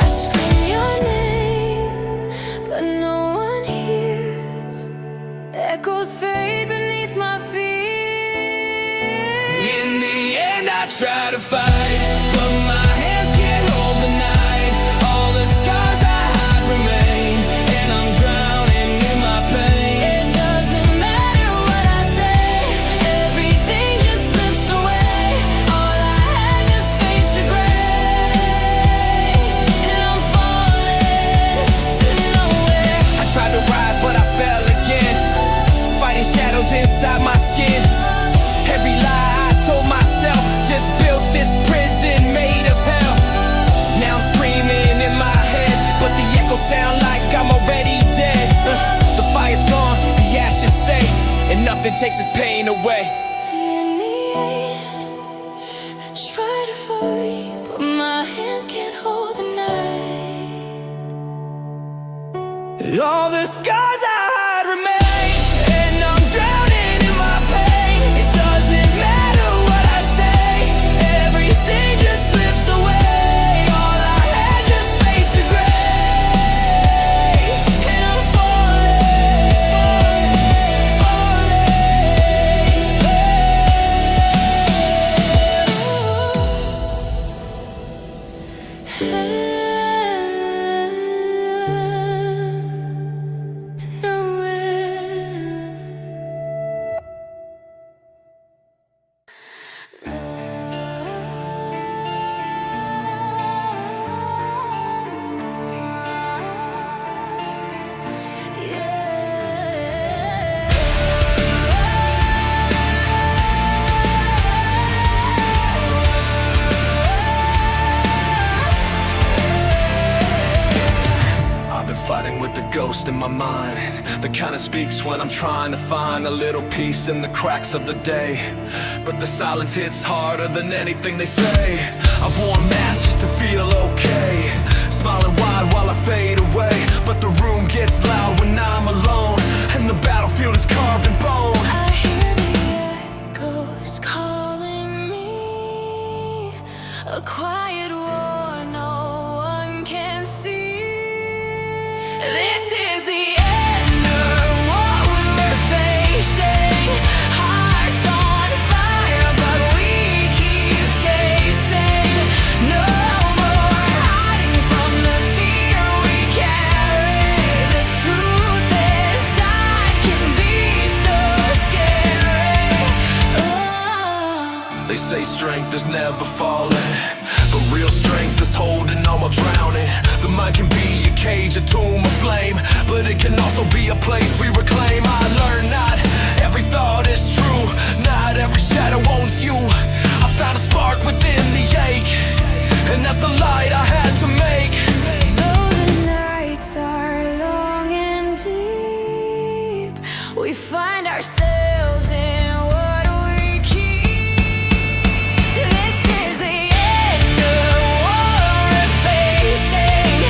I scream your name, but no one hears. Echoes fade beneath my feet. In the end I try to fight, but my hands can't hold the night. All the scars I hide remain, and I'm drowning in my pain. It doesn't matter what I say, everything just slips away. All I had just fades to gray, and I'm falling to nowhere. I tried to rise but I fell again, fighting shadows inside my skin. Every lie I told myself just built this prison made of hell. Now I'm screaming in my head, but the echoes sound like I'm already dead. The fire's gone, the ashes stay, and nothing takes its pain away. In the end, I try to fight, but my hands can't hold the night. All the scars I hide remain, and I'm drowning in my pain. It doesn't matter what I say, everything just slips away. All I had just fades to gray, and I'm to nowhere. I've been fighting with the ghost in my mind, the kind that speaks when I'm trying to find a little peace in the cracks of the day. But the silence hits harder than anything they say. I've worn masks just to feel okay, smiling wide while I fade away. But the room gets loud when I'm alone, and the battlefield is carved in bone. I hear the echoes calling me, a quiet war no one can see. This is the end of what we're facing. Hearts on fire, but we keep chasing. No more hiding from the fear we carry. The truth inside can be so scary. Oh. They say strength is never falling, but real strength is holding on while drowning. The mind can be a cage, a tomb, a flame, but it can also be a place we reclaim. I learned not every thought is true, not every shadow owns you. I found a spark within the ache, and that's the light I had to make. Though the nights are long and deep, we find ourselves in what we keep. This is the end of what we're facing.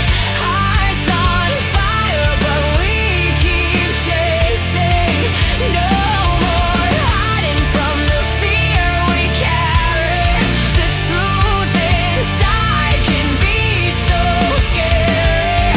Hearts on fire, but we keep chasing. No more hiding from the fear we carry. The truth inside can be so scary.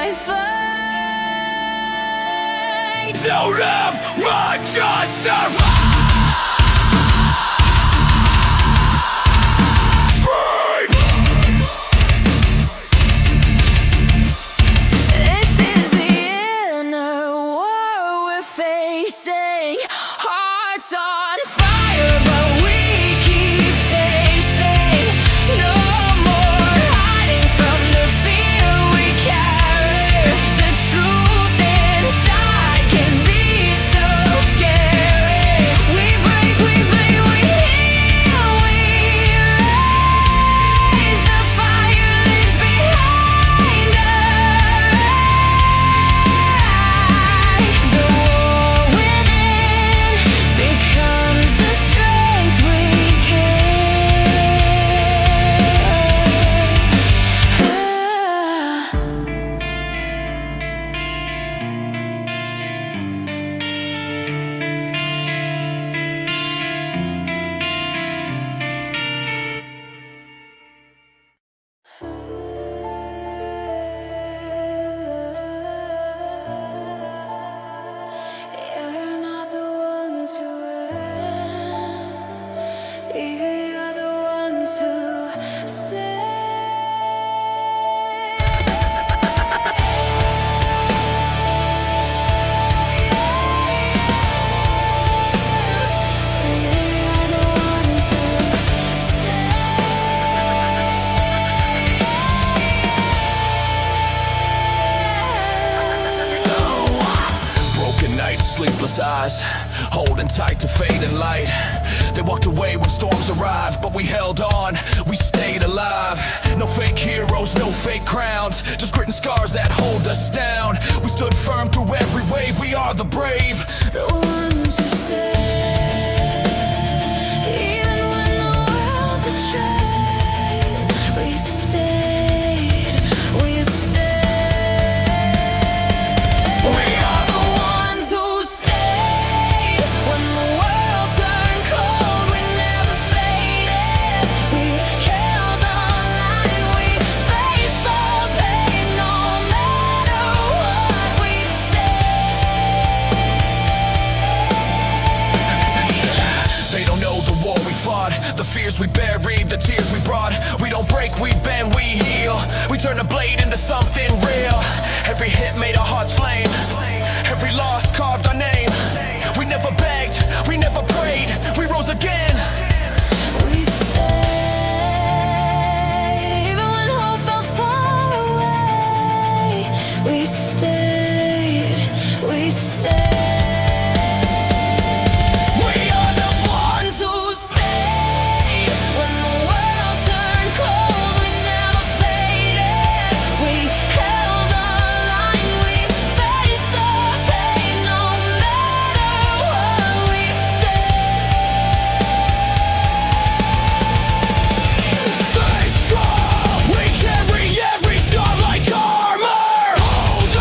my fate. Don't have much to survive. This is the inner war we're facing. Hearts on fire, but we keep chasing. No more hiding from the fear we carry. The truth inside can be so scary. We break, we bleed, we heal, we raise. The fire lives behind us. The war within becomes the strength we You're not the ones who win. You're the ones who stay. You're the ones who stay. Broken nights, sleepless eyes, holding tight to fading light. They walked away when storms arrived, but we held on, we stayed alive. No fake heroes, no fake crowns, just grit and scars that hold us down. We stood firm through every wave, we are the brave. The ones who stay, even when the world betrayed. We stayed, we stayed. We are the ones who stayed when the world turned cold. We never faded. We held the line. We faced the pain, no matter what. We stayed. They don't know the war we fought, the fears we buried, the tears we brought. We don't break, we bend, we heal. We turn a blade into something real. Every hit made our hearts flame. Every loss carved our name. We never begged, we never prayed. We rose again. We stayed, even when hope felt far away. We stayed, we stayed. We are the ones who stayed when the world turned cold. We never faded. We held the line. We faced the pain, no matter what. We Stay strong, we carry every scar like armor. Hold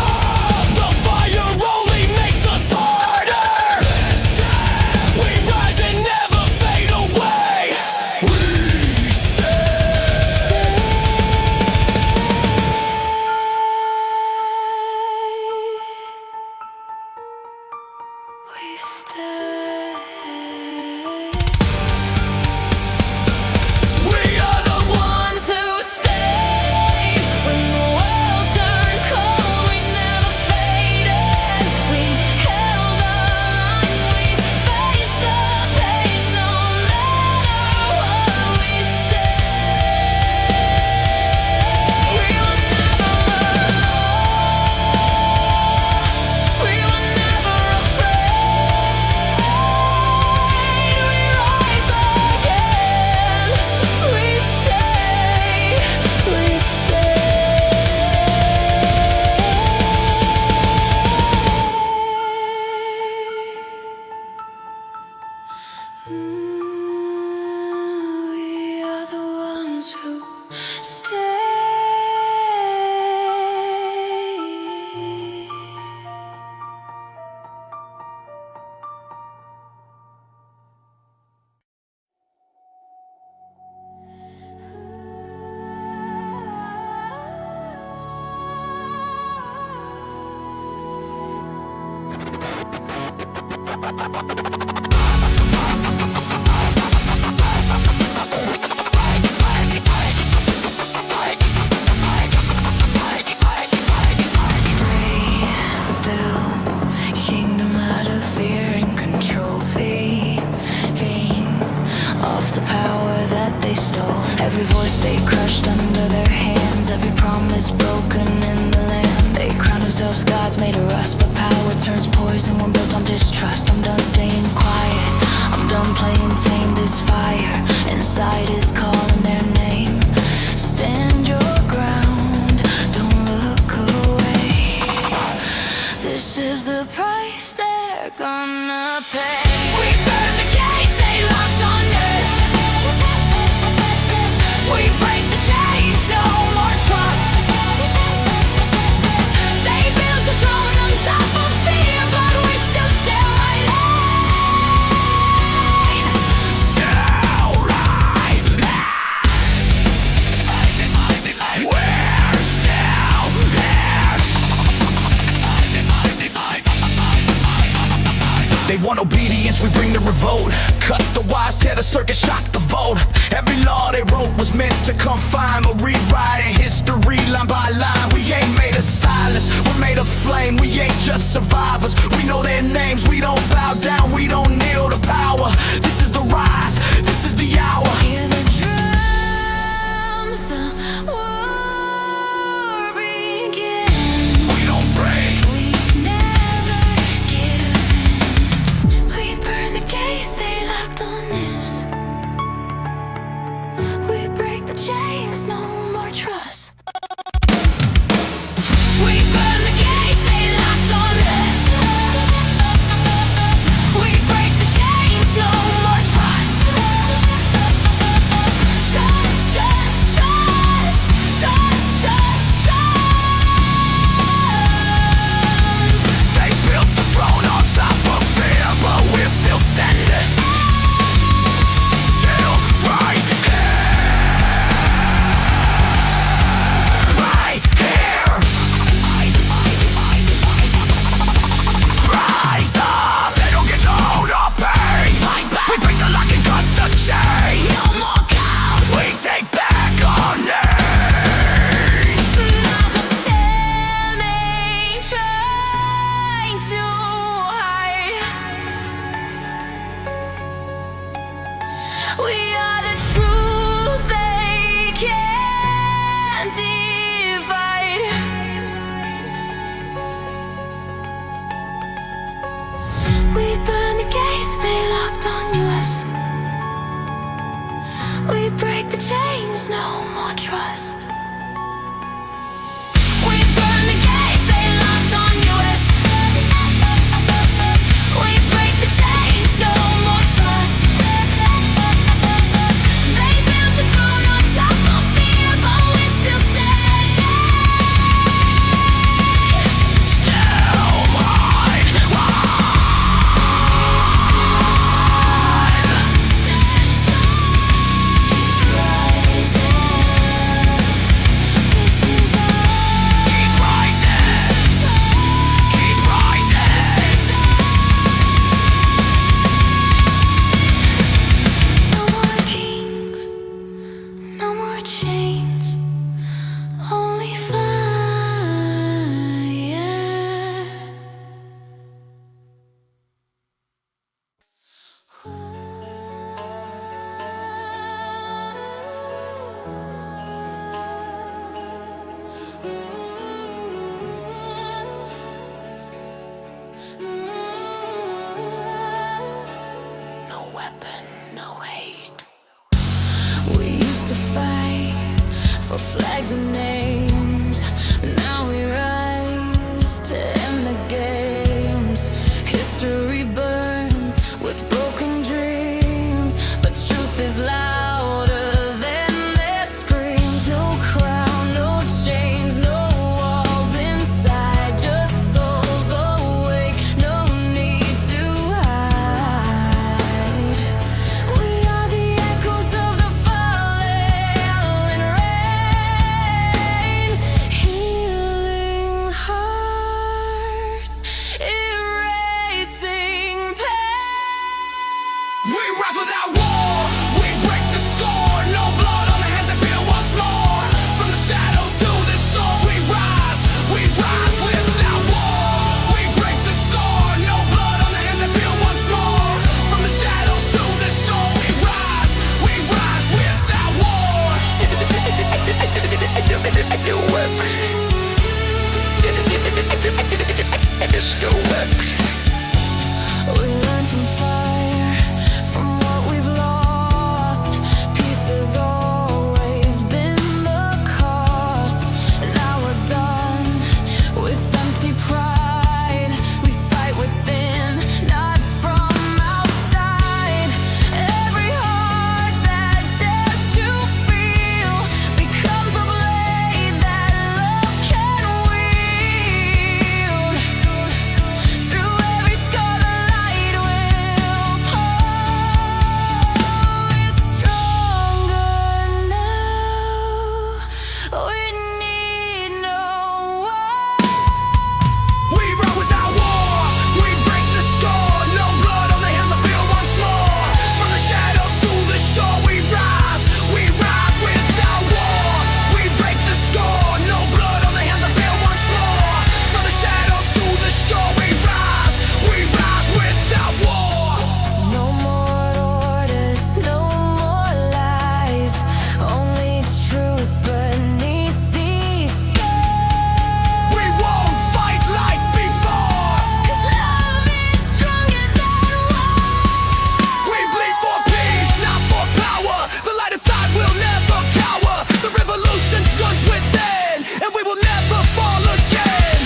Every voice they crushed under their hands, every promise broken in the land. They crown themselves gods made of rust, but power turns poison when built on distrust. I'm done staying quiet, I'm done playing tame. This fire inside is calling their name. Stand your ground, don't look away. This is the price they're gonna pay. We burn the gates they locked on us. We break the chains, no more trust. They built a throne on top of fear, but we still right line. Still right. We're still here. They want obedience, we bring the revolt. Cut the wires, tear the circuit, shock the vote. Every law they wrote was meant to confine or rewriting history line by line. We ain't made of silence, we're made of flame. We ain't just survivors, we know their names. We don't bow down, we don't kneel to power. This is the rise, this is the hour. Hear the drums, the war begins. We don't break, We never give in. We burn the gates they locked on us. We break the chains, no more trust. We burn the gates they locked on us. We break the chains, no more trust. Trust, trust, trust, trust, trust, trust. they built the throne on top of fear, but we're still standing. Still right here. Right here. Rise up, they don't get to hold our pain. Fight back. We break the lock and cut the chain. No more cows. We take back our names. Now the same ain't trying to hide. We are the truth they can't divide. We burn the gates they locked on us. We break the chains, no more trust. We burn the gates they locked on us. We break the chains, no more trust. They built the throne on top of fear, but we still stand. Still right. Stand tall, keep rising. This is our Keep rising. Keep rising. No more kings, no more chains, only fire. No weapon, no hate. We used to fight for flags and names, but now we rise to end the games. History burns with broken dreams, but truth is louder than their screams. No crown, no chains, no walls inside, just souls awake, no need to hide. We are the echoes of the fallen rain, healing hearts, erasing pain. rise without war. We break the score, no blood on the hands that feel once more. From the shadows to the shore, we rise without war. We break the score, no blood on the hands that feel once more. From the shadows to the shore, we rise without war. It's no weapon. We learn from fire, from what we've lost. Peace has always been the cost. And now we're done with empty pride. We fight within, not from outside. Every heart that dares to feel becomes the blade that love can wield. Through every scar the light will pour. We're stronger now. We need no war. We run without war. We break the score. No blood on the hands that feel once more. From the shadows to the shore, we rise without war. We break the score. No blood on the hands that feel once more. From the shadows to the shore, we rise without war. No more orders, no more lies. Only truth beneath these skies. We won't fight like before. 'Cause love is stronger than war. We bleed for peace, not for power. The light inside will never cower. The revolution starts within, and we will never fall again.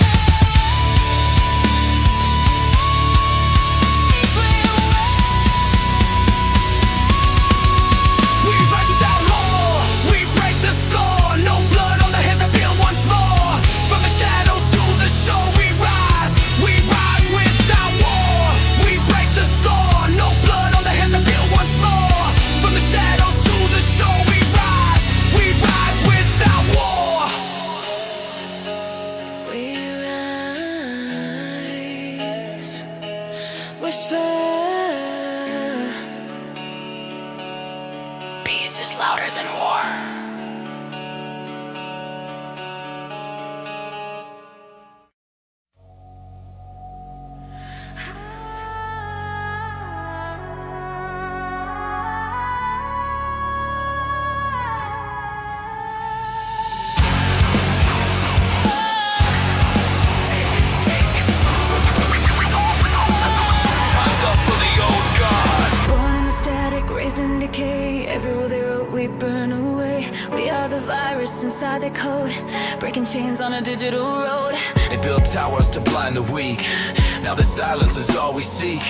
We rise without more. We break the score. No blood on the hands that feel once more. From the shadows to the shore, we rise without war. We break the score. No blood on the hands that feel once more. From the shadows to the shore, we rise without war. We rise, whisper. Peace is louder than war. Time's up for the old gods. Born in the static, raised in decay. Every rule they wrote, we burn away. We are the virus inside their code, breaking chains on a digital road. They build towers to blind the weak. Now the silence is all we seek.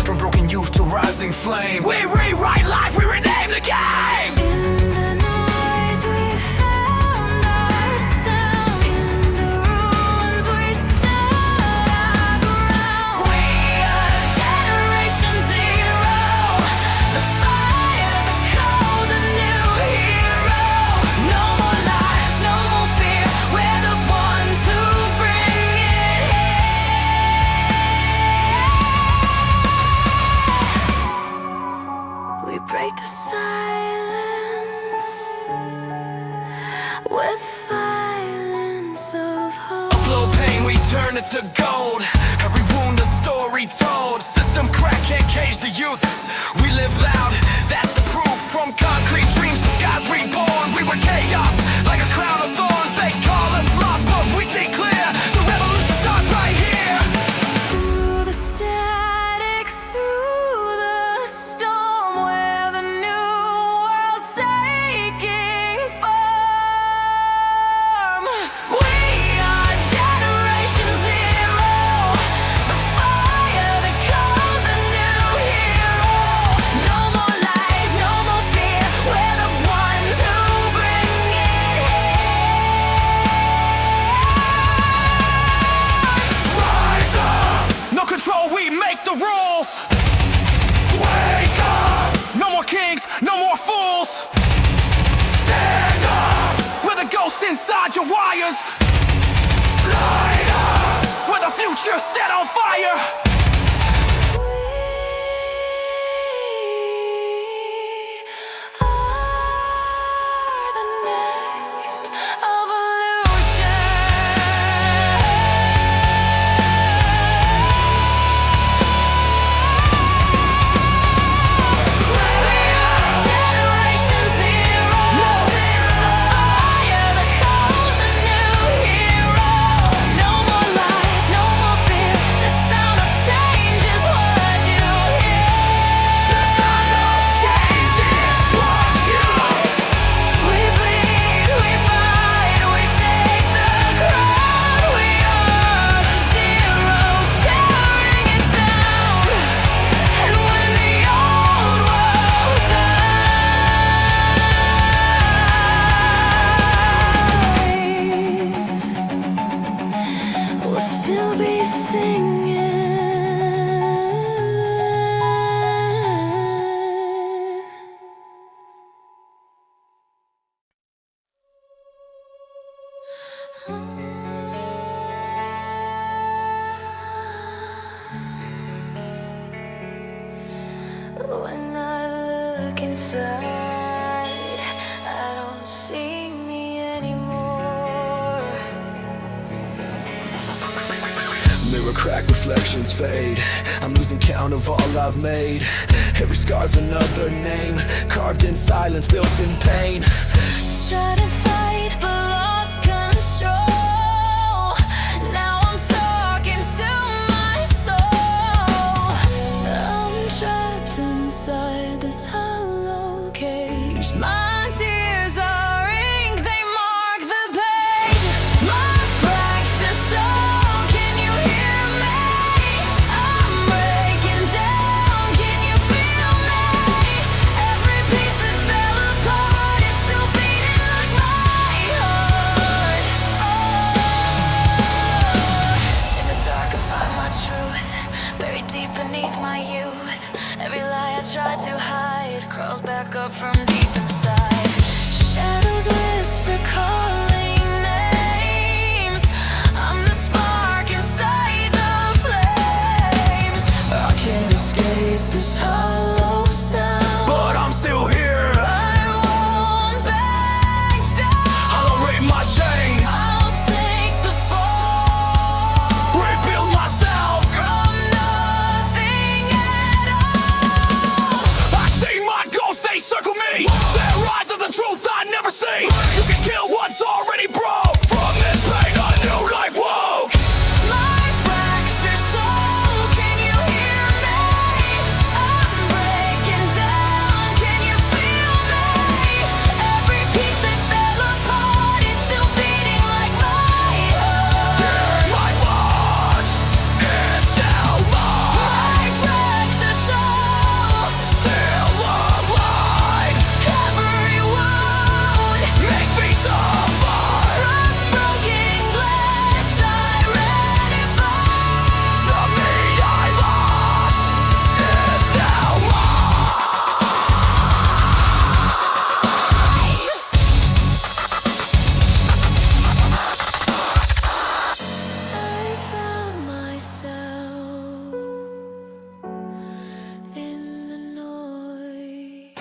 From broken youth to rising flame, we rewrite life, we rename the game. In the noise we found our sound. In the ruins we stood our ground. We are Generation Zero. The fire, the cold, the new hero. No more lies, no more fear. We're the ones who bring it here. We break the silence with violence of hope. Upload pain, we turn it to gold. Every wound a story told. System crack can't cage the youth. We live loud, that's the proof. From concrete dreams to skies reborn. We were chaos, like a crown of thorns. They call us lost, but we see clear. The revolution starts right here. Through the static, through the storm, we're the new world taking form. We are Generation Zero. The fire, the cold, the new hero. No more lies, no more fear. We're the ones who bring it here. Rise up. No control, we make the rules. Wake up. No more kings, no more fools. Stand up. We're the ghosts inside your wires. Light up. We're the future set on fire. We still be singing. When I look inside, I don't see me anymore. Mirror crack, reflections fade. I'm losing count of all I've made. Every scar's another name, carved in silence, built in pain. Try to fight but lost control. Now I'm talking to my soul. I'm trapped inside this hollow cage. My tears are ink, they mark the page. My fractured soul, can you hear me? I'm breaking down, can you feel me? Every piece that fell apart is still beating like my heart. Oh. In the dark I find my truth, buried deep beneath my youth. Every lie I tried to hide crawls back up from deep inside. Shadows whisper calling names. I'm the spark inside the flames. I can't escape this hollow sound, But I'm still here. I won't back down. I'll erase my chains, I'll take the fall rebuild myself. from nothing at all. I see my ghost, they circle me. Their eyes are the truth I never see. You can kill what's already broke. From this pain, a new life woke. My fractured soul, can you hear me? I'm breaking down, can you feel me? Every piece that fell apart is still beating like my heart. My heart is now mine. My fractured soul, Still alive, every wound makes me survive. from broken glass I ratify. The me I lost is now mine. I found myself in the noise.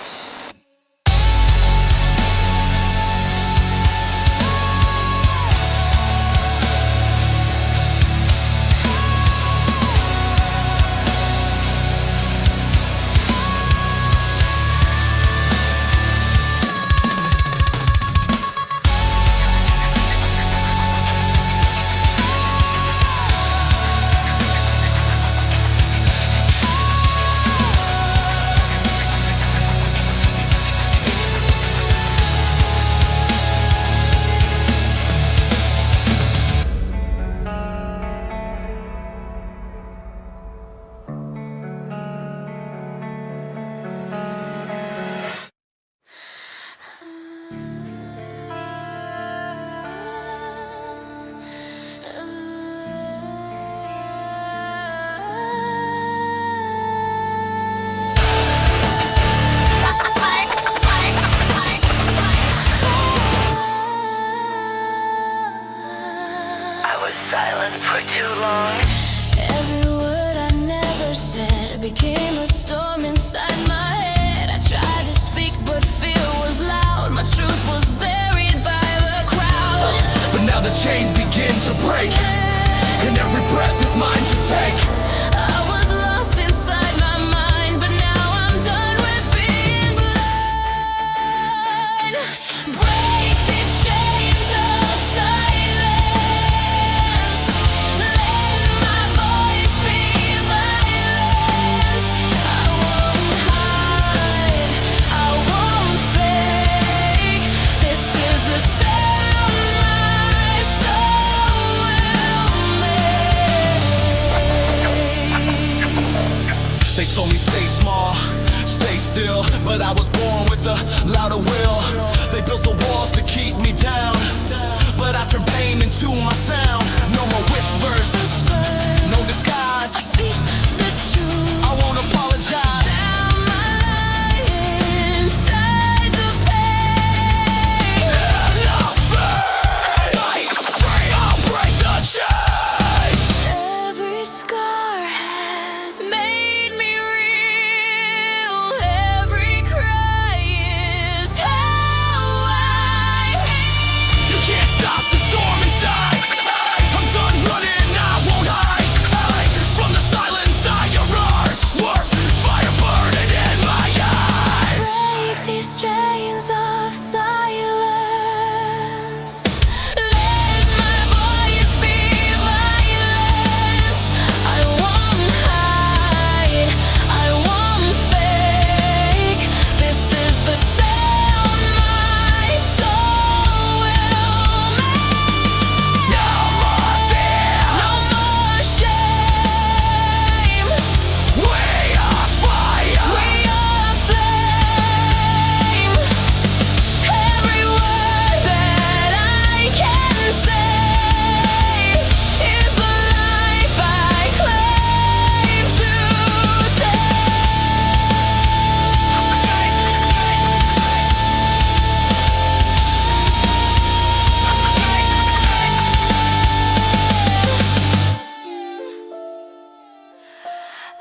I was silent for too long. Every word I never said became a storm inside my head. I tried to speak, but fear was loud. My truth was buried by the crowd. But now the chains begin to break, and every breath is mine to take. I was lost inside my mind, but now I'm done with being blind. Break these chains of silence. Let my voice be violence. I won't hide, I won't fake. This is the sound my soul will make. They told me stay small, stay still, but I was born with a louder will. They built the walls to keep me down, but I turned pain into my sound. No more whispers,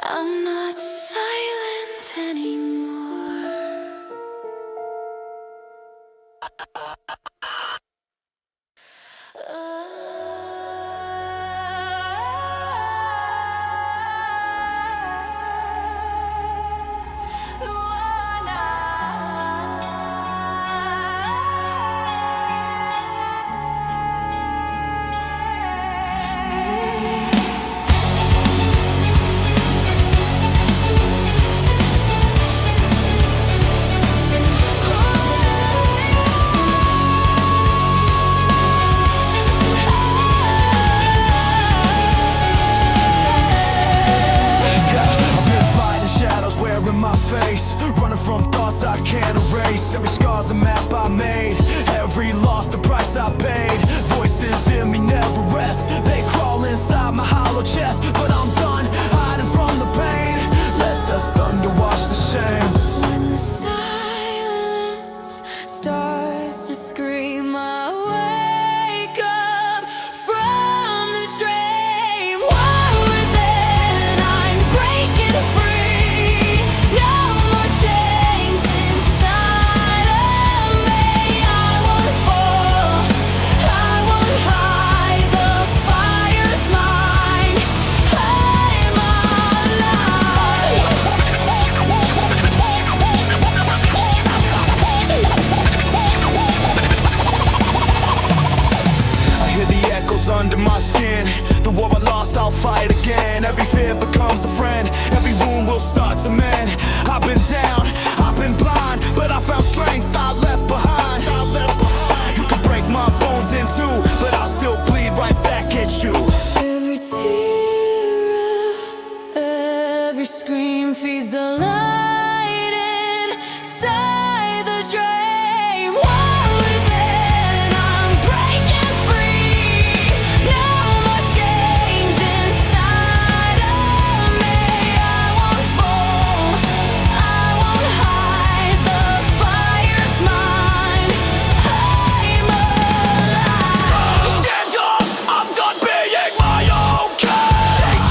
I'm not silent anymore. Running from thoughts I can't erase. Every scar's a map I made. Every loss, the price I paid. Voices in me never rest. They crawl inside my hollow chest. But I'm done hiding from the pain. Let the thunder wash the shame. When the silence starts to scream, I wake up from the dream. War within, I'm breaking free. No more chains inside of me. I won't fall, I won't hide. The fire's mine, I'm alive. I hear the echoes under my skin. The war I lost, I'll fight again. Every fear becomes a friend. Every wound will start to mend. I've been down, I've been blind, but I found strength I left behind. You could break my bones in two, but I'll still bleed right back at you. Every tear, every scream feeds the light inside the dream. War within, I'm breaking free. No more chains inside of me. I won't fall, I won't hide. The fire's mine, I'm alive. Stand up, I'm done being my own cage.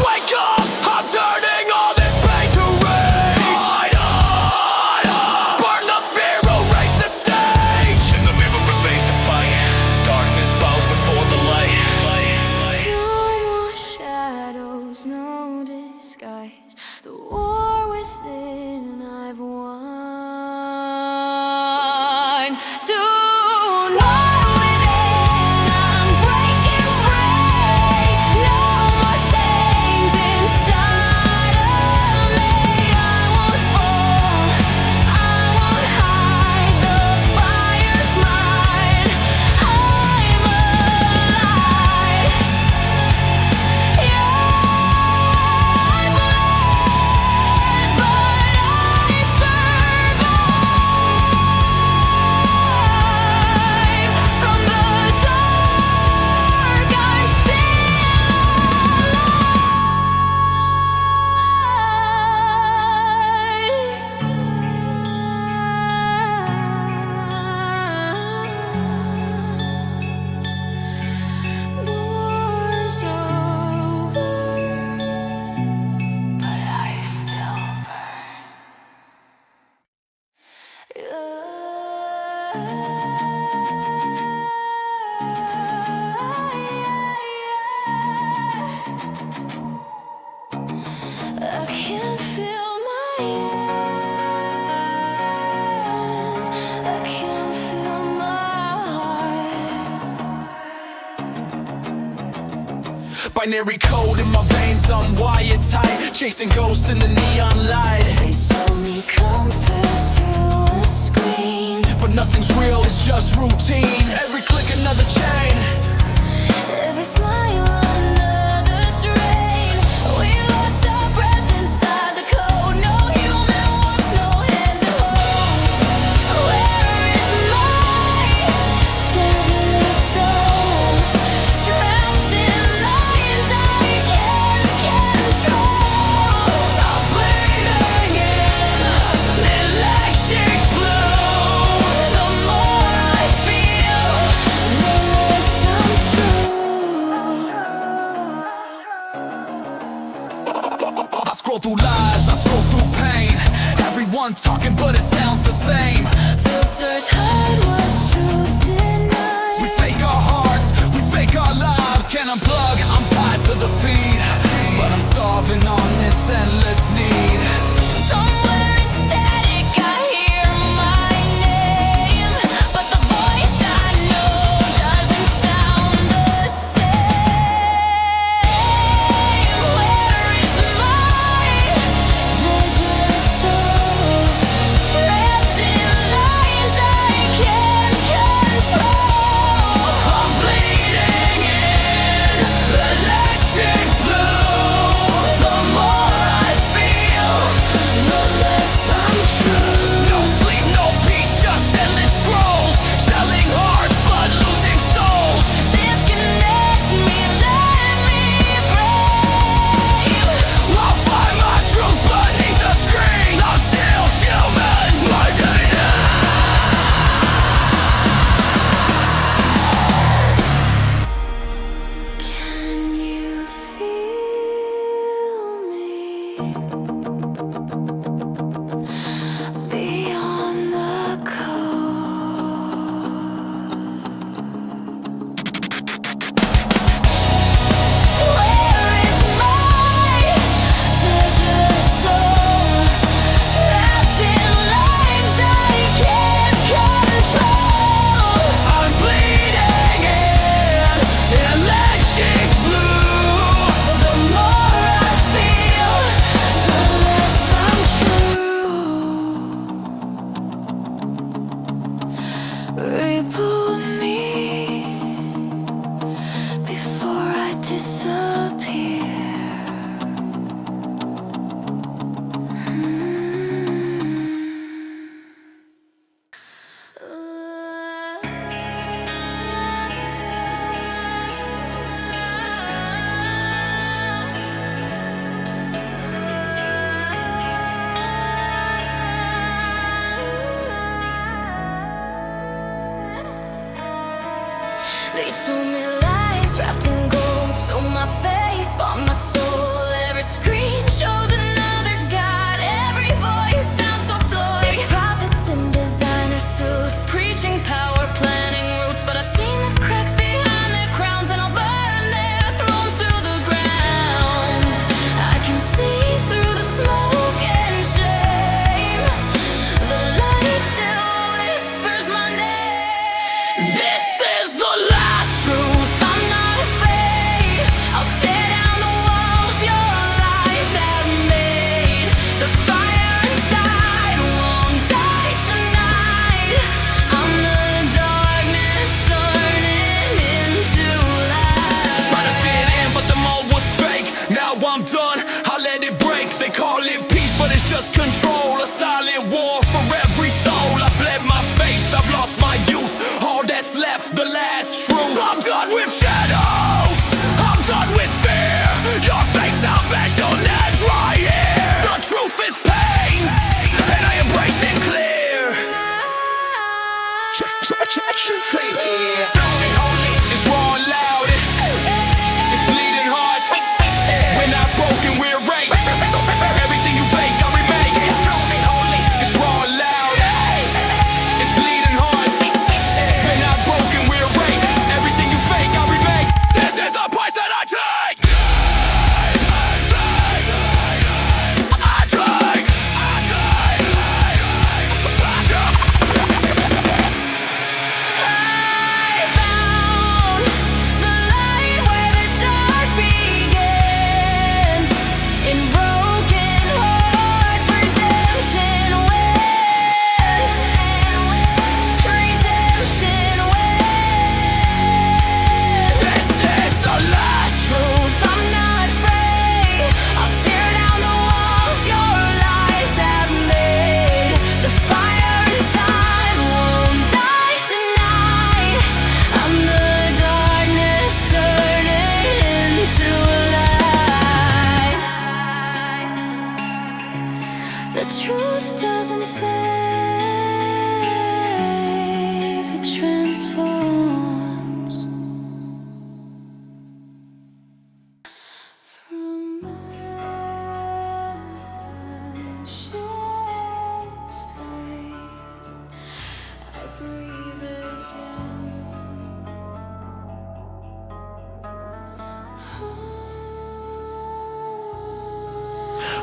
Wake up, I'm turning all this pain to rage. Light up, burn the fear, erase the stage. In the mirror, face the fight. Darkness bows before the light. No more shadows, no disguise. The war within I've won. Tonight within I'm breaking free. No more chains inside of me. I won't fall, I won't hide. The fire's mine, I'm alive. Yeah, I'm alive, but I survive. From the dark, I'm still alive. The war's over, but I still burn. I can feel my hands, I can feel my heart. Binary code in my veins, I'm wired tight. Chasing ghosts in the neon light. They saw me come through a screen. But nothing's real, it's just routine. Every click another chain. Every smile another strain. We lost our breath inside the code. No human warmth, no hand to hold. Where is my deadly soul? Trapped in lines I can't control. I'm bleeding in electric blue. The more I feel, the less I'm true. scroll through lies, I scroll through pain. Everyone talking but it sounds the same. Filters hide what truth denies. We fake our hearts, we fake our lives. Can't unplug, I'm tied to the feed, but I'm starving on this endless need. Somewhere in static I hear my name, but the voice I know doesn't sound the same. Where is my digital soul? Trapped in lines I can't control. I'm bleeding in electric blue. The more I feel, the less I'm true. No sleep, no peace, just endless scrolls. Selling hearts but losing souls. Disconnect me, let me break. I'll find my truth beneath the screen. I'm still human, my DNA. Can you feel me beyond the code? Where is my digital soul? Trapped in lines I can't control. I'm bleeding in electric blue. The more I feel, the less I'm true. Reboot me before I disappear. They told me lies wrapped in gold, sold my faith, bought my soul. Every screen shows another god, every voice sounds so flawed. Fake prophets in designer suits, preaching power, planning roots. But I've seen the cracks behind their crowns, and I'll burn their thrones to the ground. I can see through the smoke and shame. The light still whispers my name. This is the last truth. I'm not afraid. I'll tear down the walls your lies have made. The fire inside won't die tonight. I'm the darkness turning into light. Trying to fit in, but the mold was fake. Now I'm done, I let it break. They call it peace, but it's just control. A silent war for every soul. I bled my faith, I've lost my youth. All that's left, the last truth. I'm done with shadows, I'm done with fear. Your fake salvation ends right here. The truth is pain, and I embrace it clear. It's raw and loud, it's bleeding hearts. We're not broken, we're raped. Everything you fake, I remake.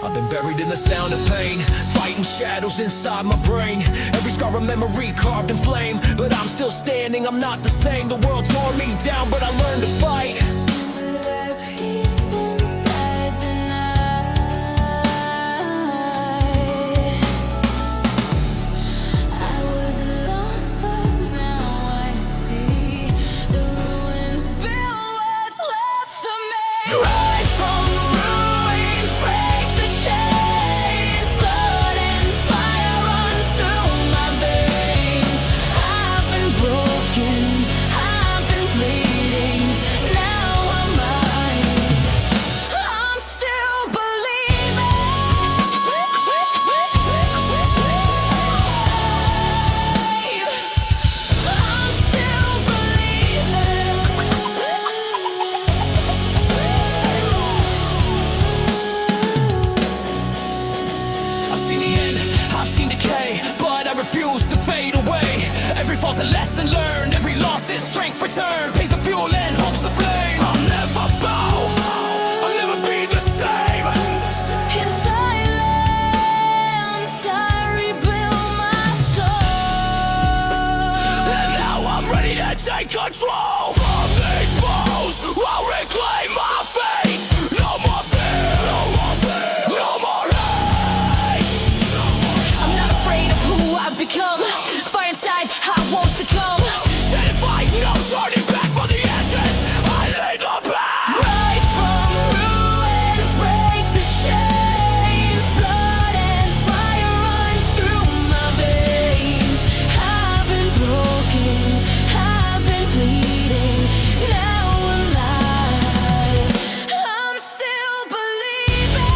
I've been buried in the sound of pain, fighting shadows inside my brain. Every scar a memory carved in flame, but I'm still standing, I'm not the same. The world tore me down, but I learned to fight. Peace inside the night. I was lost, but now I see the ruins build what's left of me. Rise from ruins, break the chains. Blood and fire run through my veins. I've been broken, I've been bleeding. Now I'm still believing. I'm still I've seen the end, I've seen decay, but I refuse to fade away. Every fall's a lesson learned, every loss is strength returned. Pays the fuel and hopes the flame. I'll never bow, I'll never be the same. In silence, I rebuild my soul. And now I'm ready to take control. From these bones, I'll reclaim my fate. No more fear, no more fear, no more hate. I'm not afraid of who I've become. Fire inside, I won't succumb. Stand and fight, no turning back for the ashes. I lead the path. Rise from ruins, break the chains. Blood and fire run through my veins. I've been broken, I've been bleeding. Now alive, I'm still believing.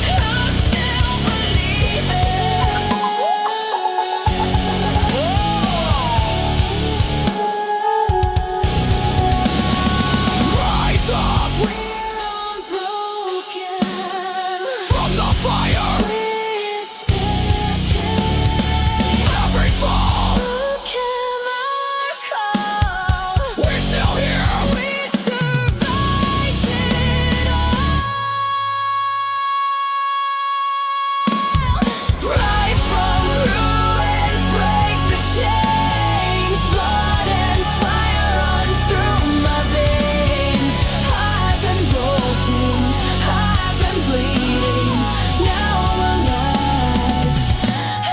I'm still Rise up We're unbroken. from the fire. We're speaking. Every fall, Look at our call. we're still here. We survived it all. Rise from ruins, break the chains. Blood and fire run through my veins. I've been broken, I've been bleeding. Now I'm alive,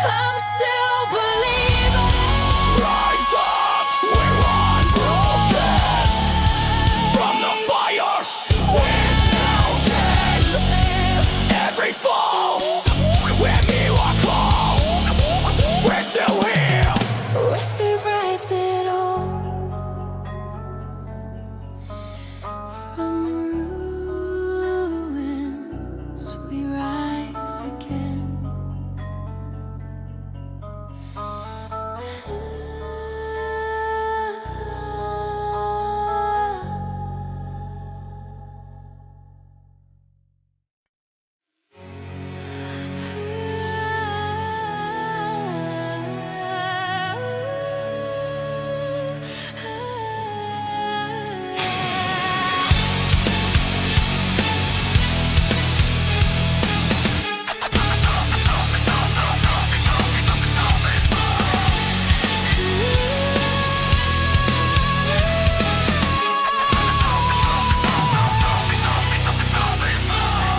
I'm still believing. Rise up, we're unbroken. From the fire, we're still dead. Every fall, we're miracle. We're still here. We survived it all. From ruins, we rise again.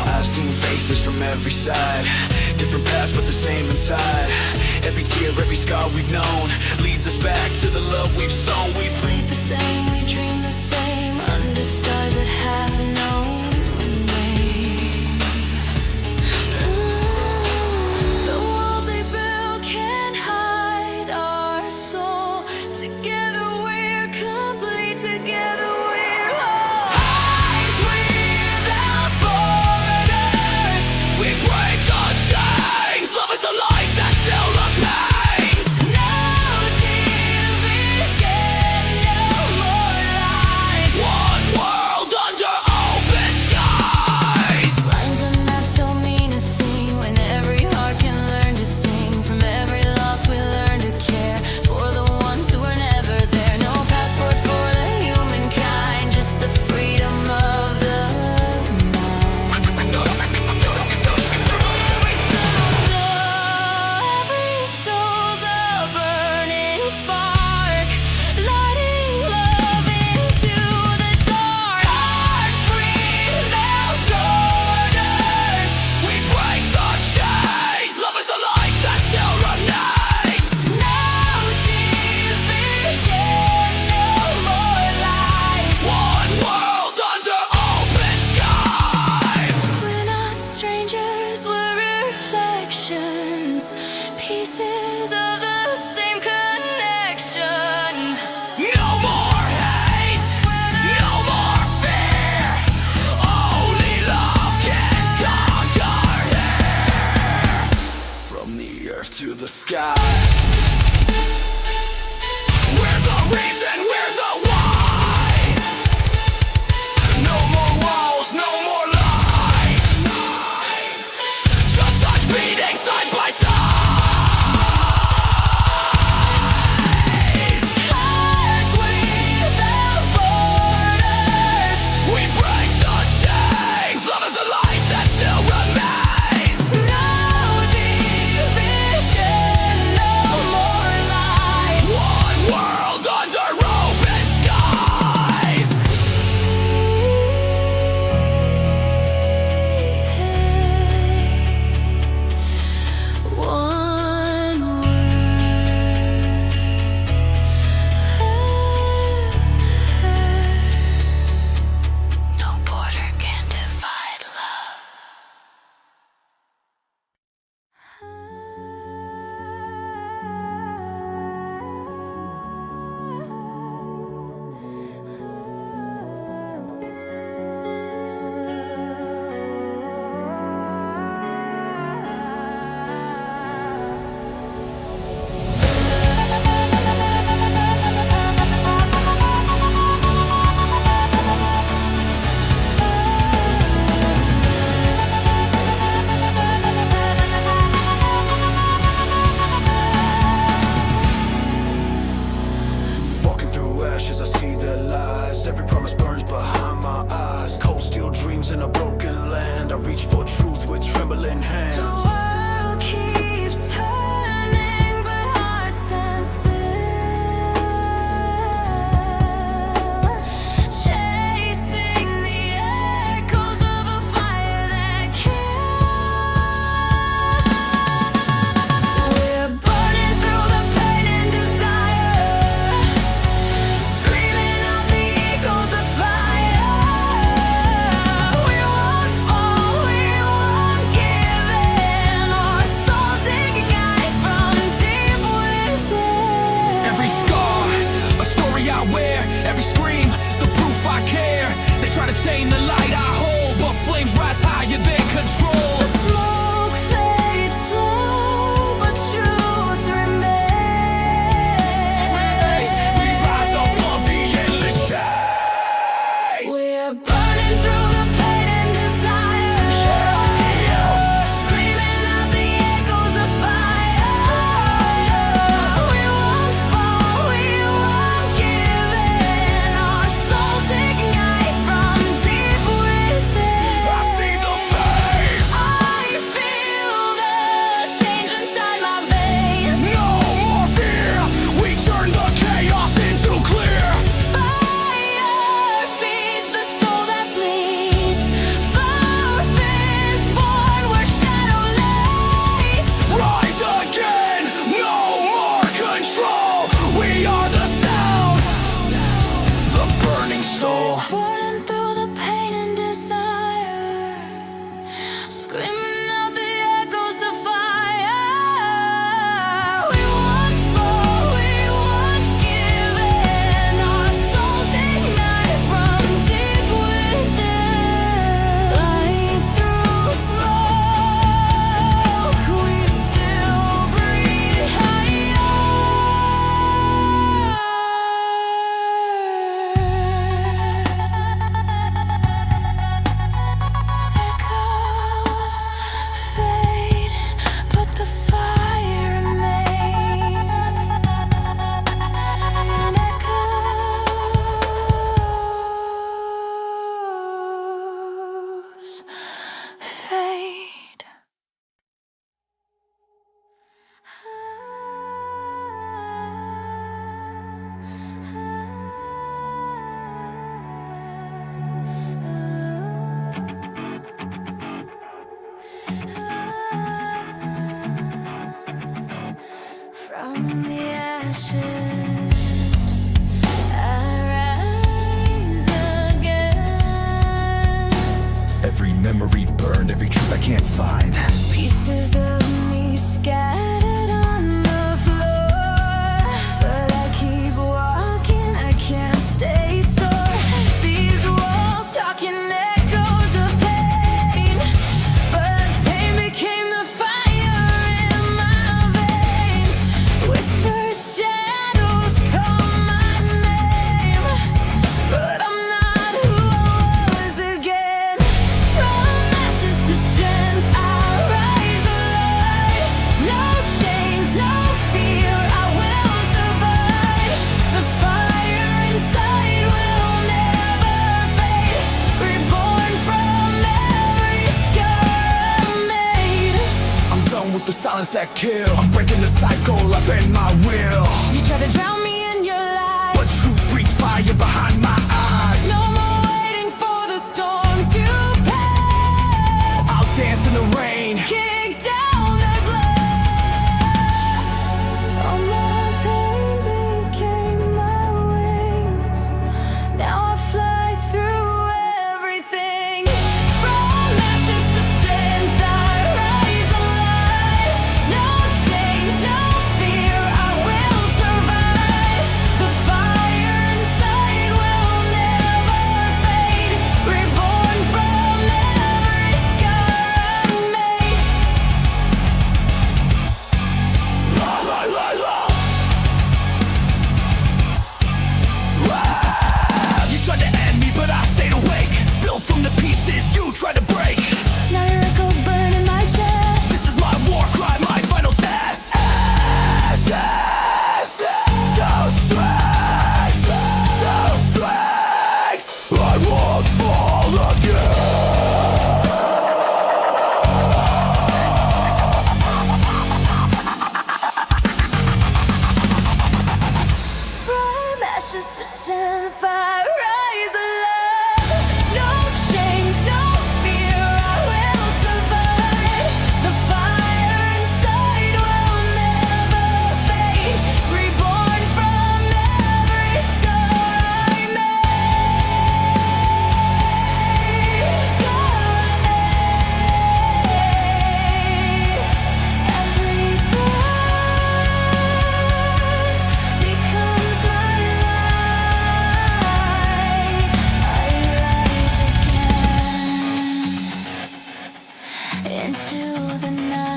I've seen faces from every side, different paths but the same inside. Every tear, every scar we've known leads us back to the love we've sown. We Bleed the same, we dream the same under stars that have no name. The walls they build can't hide our soul. Together we're complete, together we're whole. Eyes without borders. We break the chains. Love is the light that still remains. No division, no more lies. One world under all ashes, I see their lies. Every promise burns behind my eyes. Cold steel dreams in a broken land. I reach for truth with trembling hands. The world keeps turning, but hearts stand still, chasing the echoes of a fire that kills. We're burning through the pain and desire, screaming out the echoes of fire. We won't fall, we won't give in. Our souls ignite from deep within. Every scar, a story I wear. Every scream, the proof I care. They try to chain the light I hold, but flames rise higher than control. The smoke fades slow, but truth remains. We rise above the endless shades. We're burning through the pain and desire, screaming out the echoes of fire. We won't fall, we won't give in. Our souls ignite from deep within. I see the face. I feel the change inside my veins. No more fear. We turn the chaos into clear. Fire feeds the soul that bleeds. Earth is born where shadow lights. Rise again. No more control. We are the sound. The burning soul. Burning through the pain and desire, screaming out the echoes of fire. We won't fall, we won't give in. Our souls ignite from deep within. Light through smoke, we still breathe Echoes fade, but the fire remains. And echoes fade. From the ashes, I rise again. Every memory burned, every truth I can't find. Pieces of me scattered on the floor, but I keep walking, I can't stay sore. These walls talking echoes of pain, but pain became the fire in my veins. Whispered shadows call my name, but I'm not who I was again. From ashes to strength, I rise alive. No chains, no fear, I will survive. The fire inside will never fade. Reborn from every scar I made. I'm done with the silence that kills. I'm breaking the cycle, I bend my will. You try to drown me in your lies, But truth breathes fire behind my eyes. no more waiting for the storm to pass. I'll dance in the rain. Kick down the glass. All my pain became my wings. Now I fly through everything. From ashes to strength, I rise alive. No chains, no fear, I will survive. Stand fire, rise alive. No chains, no fear, I will survive. The fire inside will never fade. Reborn from every scar I made. Every breath becomes my light. I rise again into the night.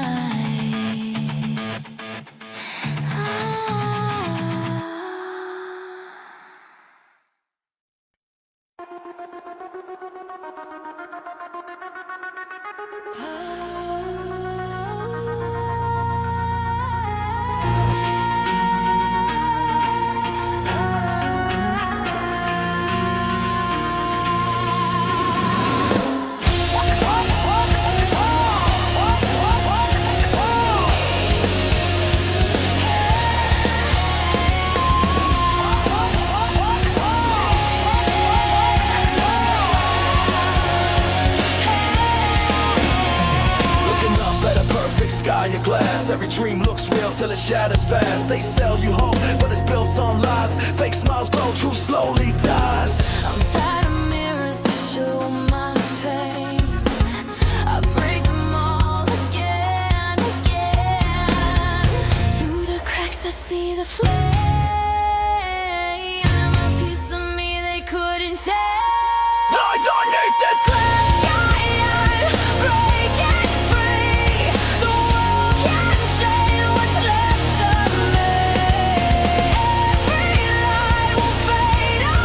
Looking up at a perfect sky of glass. Every dream looks real till it shatters fast. They sell you hope, but it's built on lies. Fake smiles grow, truth slowly dies. I'm tired of mirrors that show my pain. I break them all again, again. Through the cracks I see the flame. I'm a piece of me they couldn't take. Underneath this Glass sky, I'm breaking free. The world can shade what's left of me. Every lie will fade away.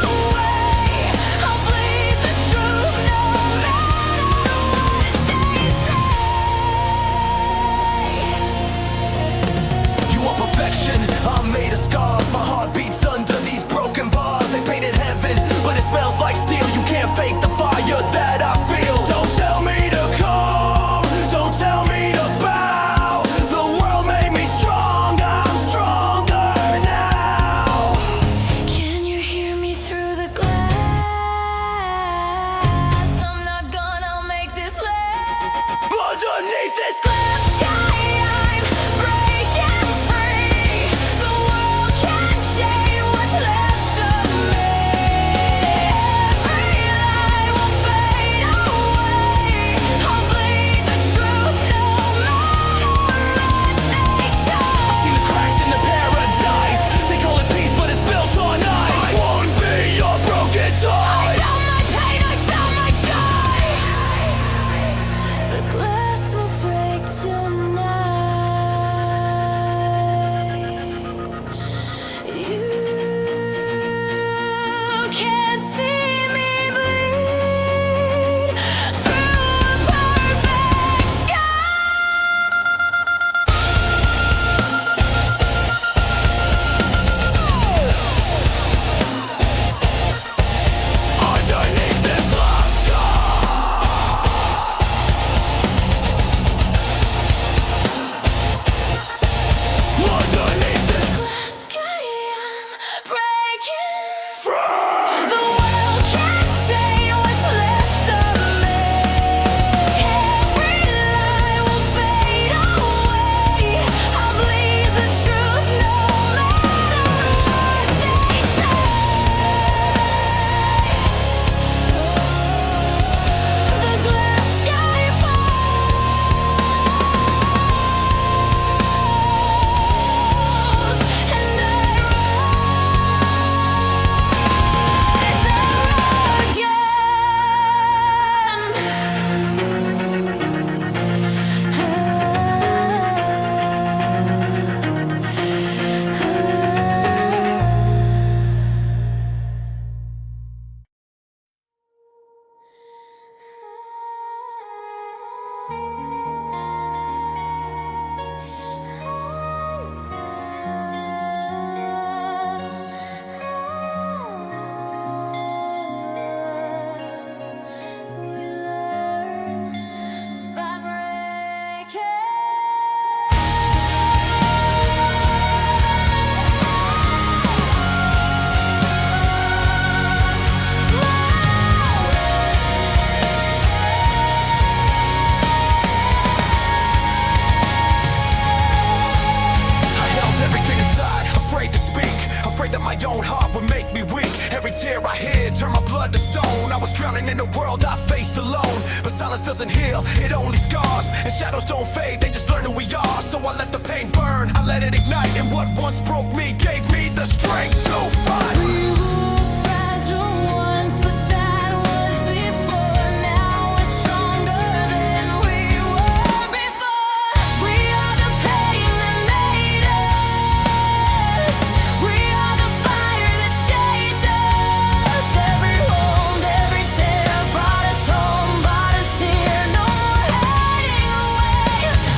tear I hid, turned my blood to stone. I was drowning in a world I faced alone. But silence doesn't heal, it only scars. And shadows don't fade, they just learn who we are. So I let the pain burn, I let it ignite. And what once broke me gave me the strength to fight. We were fragile once, but that was before. Now we're stronger than we were before. We are the pain that made us. We are the fire that shaped us. Every wound, every tear brought us home, brought us here. No more hiding away.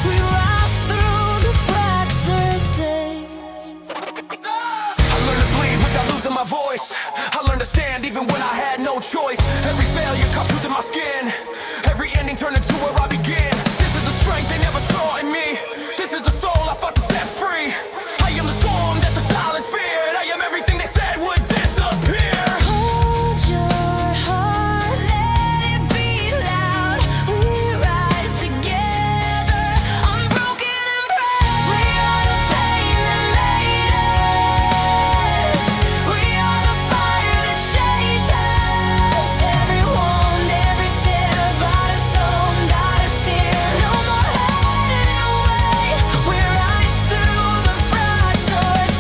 We rise through the fractured days. I learned to bleed without losing my voice. I learned to stand even when I had no choice. Every failure carved truth in my skin. Every ending turned into where I begin. This is the strength they never saw in me. This is the soul I fought to set free. I am the storm that the silence feared. I am everything they said would disappear. Hold your heart, let it beat loud. We rise together, unbroken and proud. We are the pain that made us. We are the fire that shaped us. Every wound, every tear brought us home, got us here. No more hiding away. We rise through the fractured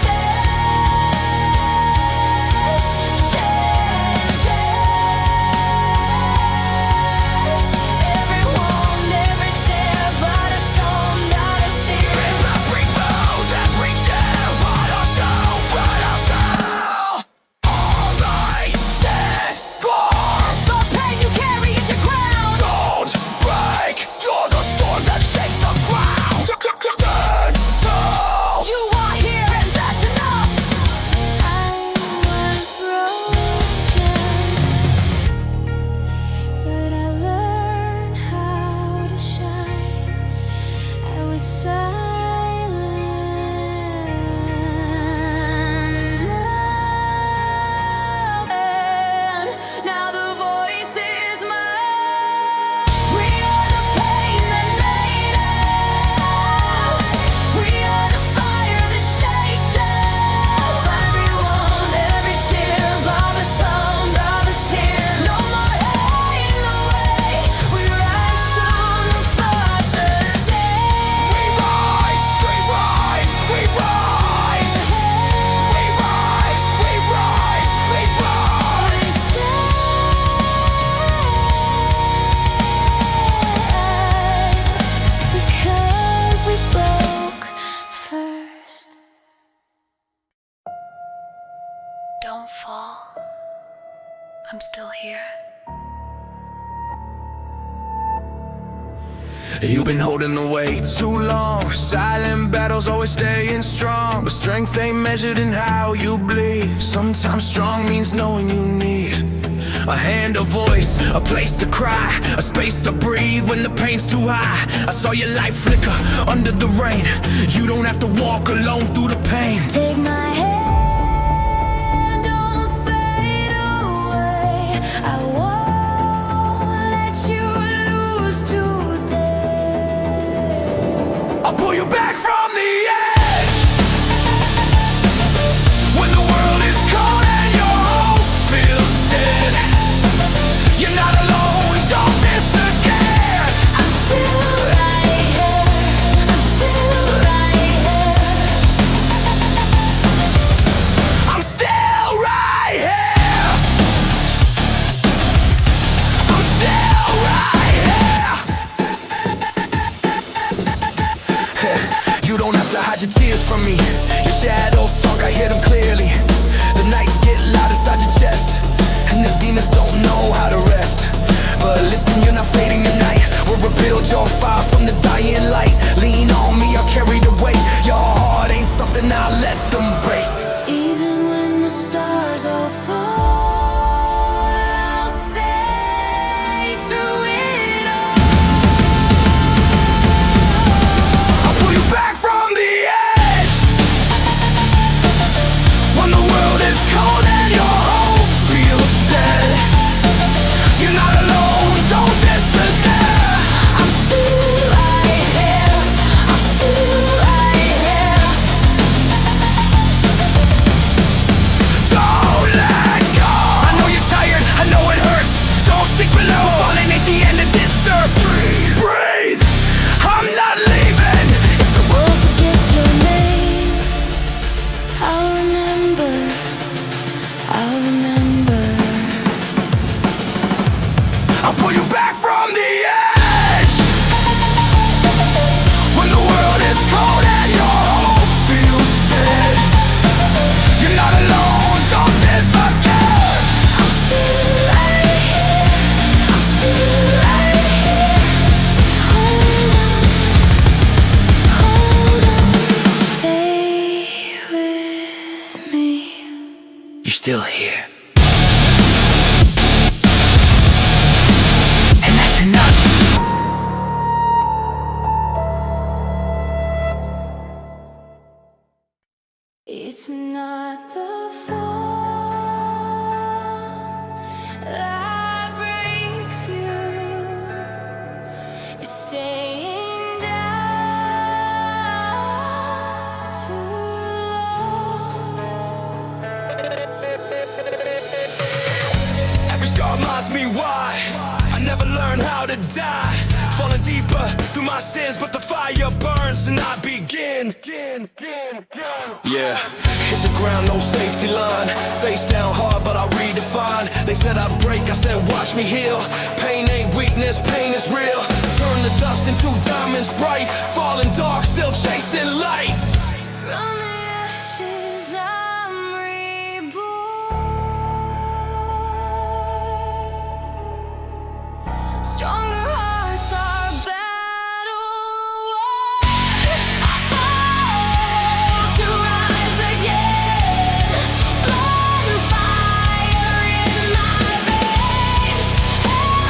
Every wound, every tear brought us home, got us here. That bring through, that brings you, brought us out, brought us out. All I stand for. The pain you carry is your crown. Don't break, you're the storm that shakes the ground. Stand tall. You are here and that's enough. I was broken, but I learned how to shine. I was silent. Now the voice is mine. We are the pain that made us. We are the fire that shaped us. Every wound, every tear brought us home, brought us here. No more hiding away. We rise through the fractured We rise, we rise, we rise. We rise, we rise, we rise. Because we broke first. Don't fall. I'm still here. You've been holding the weight too long. Silent battles always staying strong. But strength ain't measured in how you bleed. Sometimes strong means knowing you need a hand, a voice, a place to cry, a space to breathe when the pain's too high. I saw your light flicker under the rain. You don't have to walk alone through the pain. Take my hand, don't fade away. I won't let you lose today. I'll pull you back from the edge. When the world is cold and your hope feels dead, you're not alone, don't disappear. I'm still right here. I'm still right here. I'm still right here. I'm still right here. You don't have to hide your tears from me. Your shadows talk, I hear them clearly. The nights get loud inside your chest, and the demons don't know how to rest. But listen, you're not fading tonight. We'll rebuild your fire from the dying light. Lean on me, I'll carry the weight. Your heart ain't something I'll let them break. Even when the stars all fall, I'll stay through it all. I'll pull you back from the edge. I'll remember. I'll pull you back from the edge when the world is cold and your hope feels dead. You're not alone, don't disappear. I'm still right here. I'm still right here. Hold on, hold on. Stay with me. You're still here. It's not the fall that breaks you. It's staying down too long. Every scar reminds me why I never learned how to die. Falling deeper through my sins, but the fire burns and I begin. Yeah, hit the ground, no safety line. Face down hard, but I redefine. They said I'd break, I said watch me heal. Pain ain't weakness, pain is real. Turn the dust into diamonds bright. Falling dark, still chasing light. From the ashes I'm reborn. Stronger hearts are battle-worn. I fall to rise again. Blood and fire in my veins.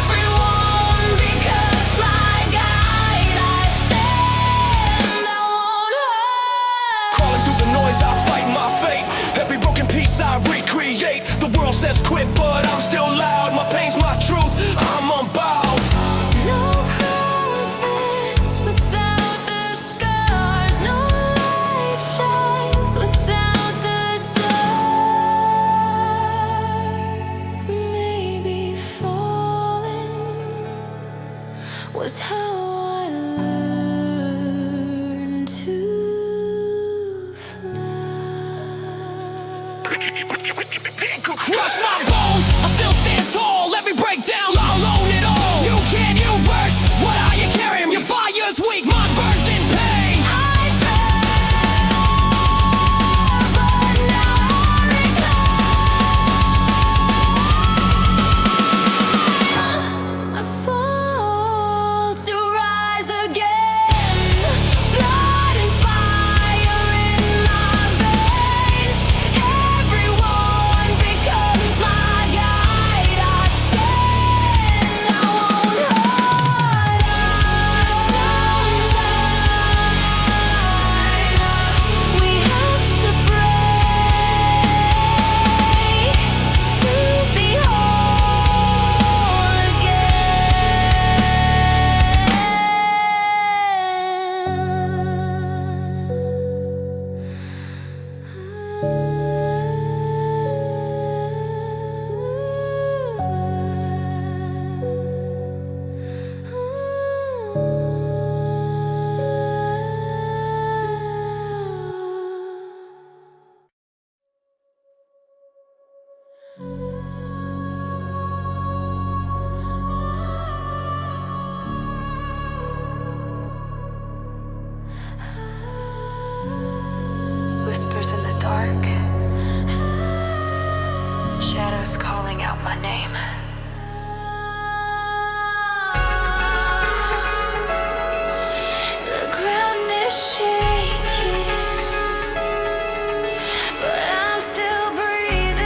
Everyone becomes my guide. I stand, I won't hurt. Crawling through the noise, I fight my fate. Every broken piece I recreate. The world says quit, but I'm still loud. My pain's my truth, I'm unbowed. No crown fits without the scars. No light shines without the dark. Maybe falling was how I learned to fly. Crush my bones, I still stand tall. Every breakdown, I'll own it all. You can't reverse, what are you carrying? Your fire's weak, mine burns in pain. I fell, but now I fall to rise again. Blood and fire in my veins. Everyone becomes my guide. I stand, I won't hurt. We have to break to be whole Whispers in the dark. Shadows calling out my name. The ground is shaking, but I'm still breathing.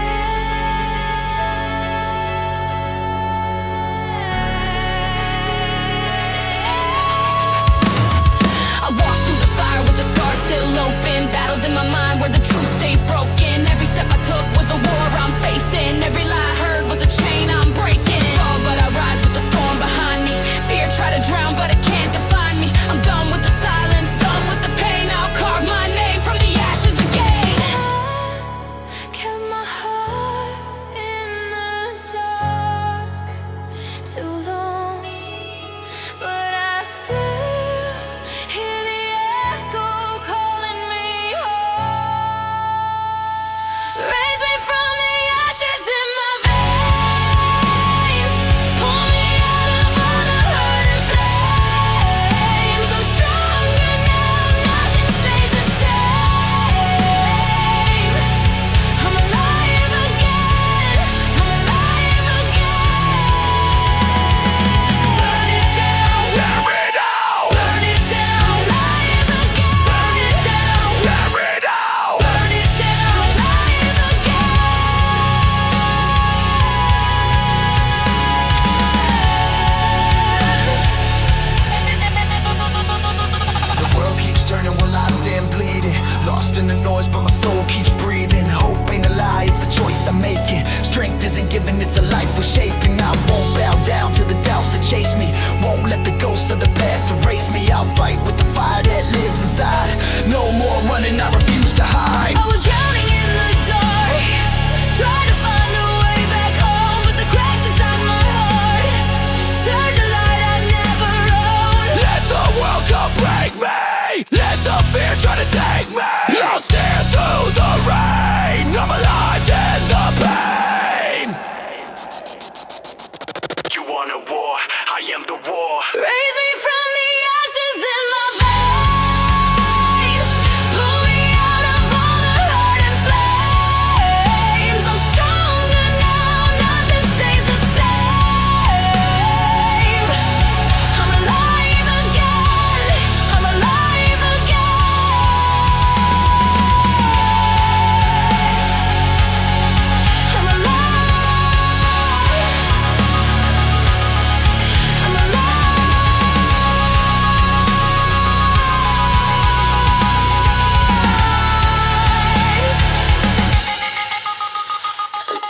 I walk through the fire with the scars still open. Battles in my mind where the truth stays broken. Every step I took was a war I'm facing. Every lie I heard was a chain I'm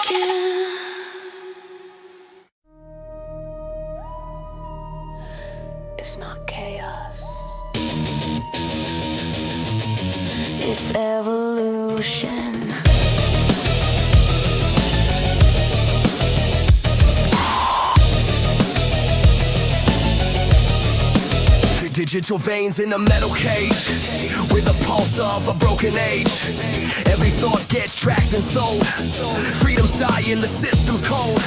broken. It's not chaos. It's evolution. Digital veins in a metal cage, with the pulse of a broken age. Every thought gets tracked and sold. Freedom's dying, the system's cold.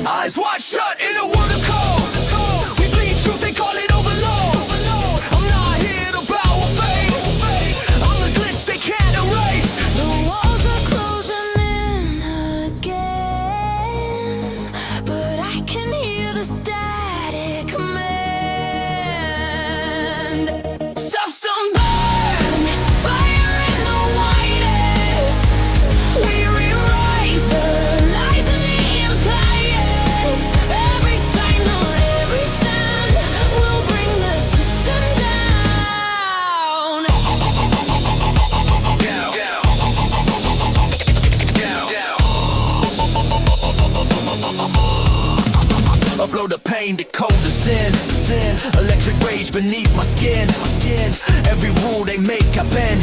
Eyes wide shut in a world of cold. We bleed truth, they call it overload. I'm not here to bow or fade. I'm the glitch they can't erase. The walls are closing in again, but I can hear the static command. System burn, fire in the whitest. We rewrite the lies and the empires. Every signal, every sound will bring the system down. Upload the pain, decode the sin. Electric rage beneath my skin. Every rule they make, I bend.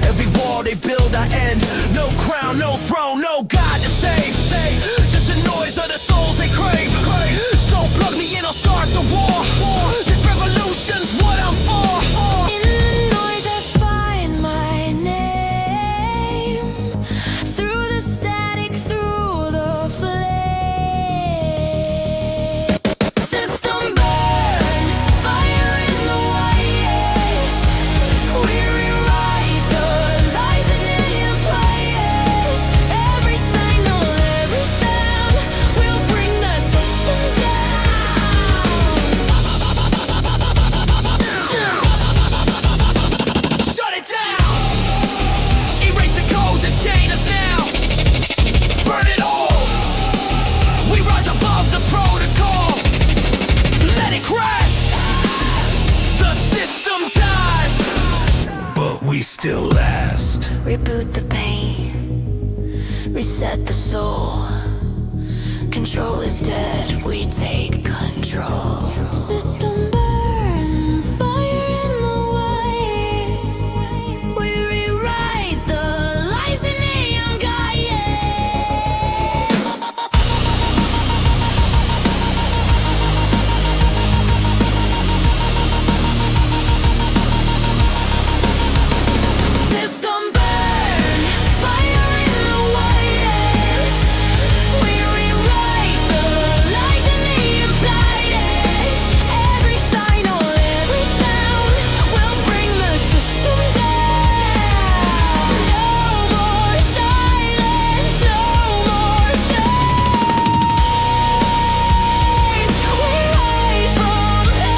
Every wall they build, I end. No crown, no throne, no God to save. Just the noise of the souls they crave. So plug me in, I'll start the war. This revolution's what I'm for. In the noise I find my name. Through the static, through the flame. System burn, fire in the whitest. We rewrite the lies and the empires. Every signal, every sound will bring the system down. Shut it down. Erase the codes and chain us now. Burn it all. We rise above the protocol. Let it crash. The system dies, but we still last. Reboot the pain, reset the soul. Control is dead, we take control. System burn, fire in the wires. We rewrite the lies in neon guidance. System burn, fire in the whitest. We rewrite the lies and the impliedest. Every signal, every sound will bring the system down. No more silence, no more chains. We rise from pain.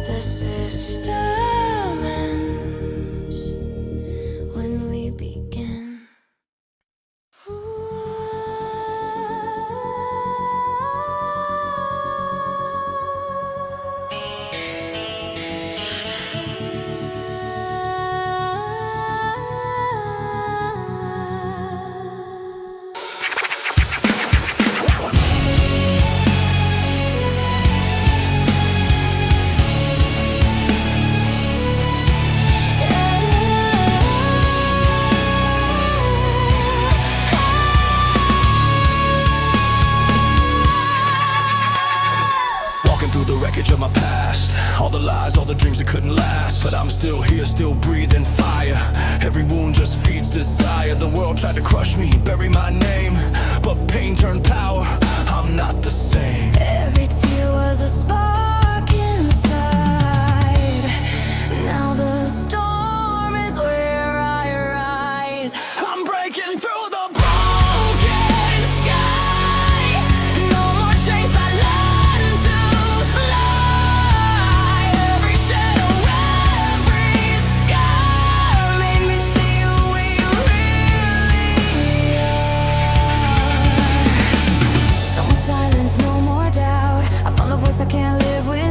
The system ends when we begin. Walking through the wreckage of my past. All the lies, all the dreams that couldn't last. But I'm still here, still breathing fire. Every wound just feeds desire. The world tried to crush me, bury my name, but pain turned power. I'm not the same. Every tear was a spark inside. Now the storm is where I rise. I'm breaking through the broken Sky, no more chains, I learn to fly. Every shadow, every scar made me see who we really are. No more silence, no more doubt. I found the voice I can't live without.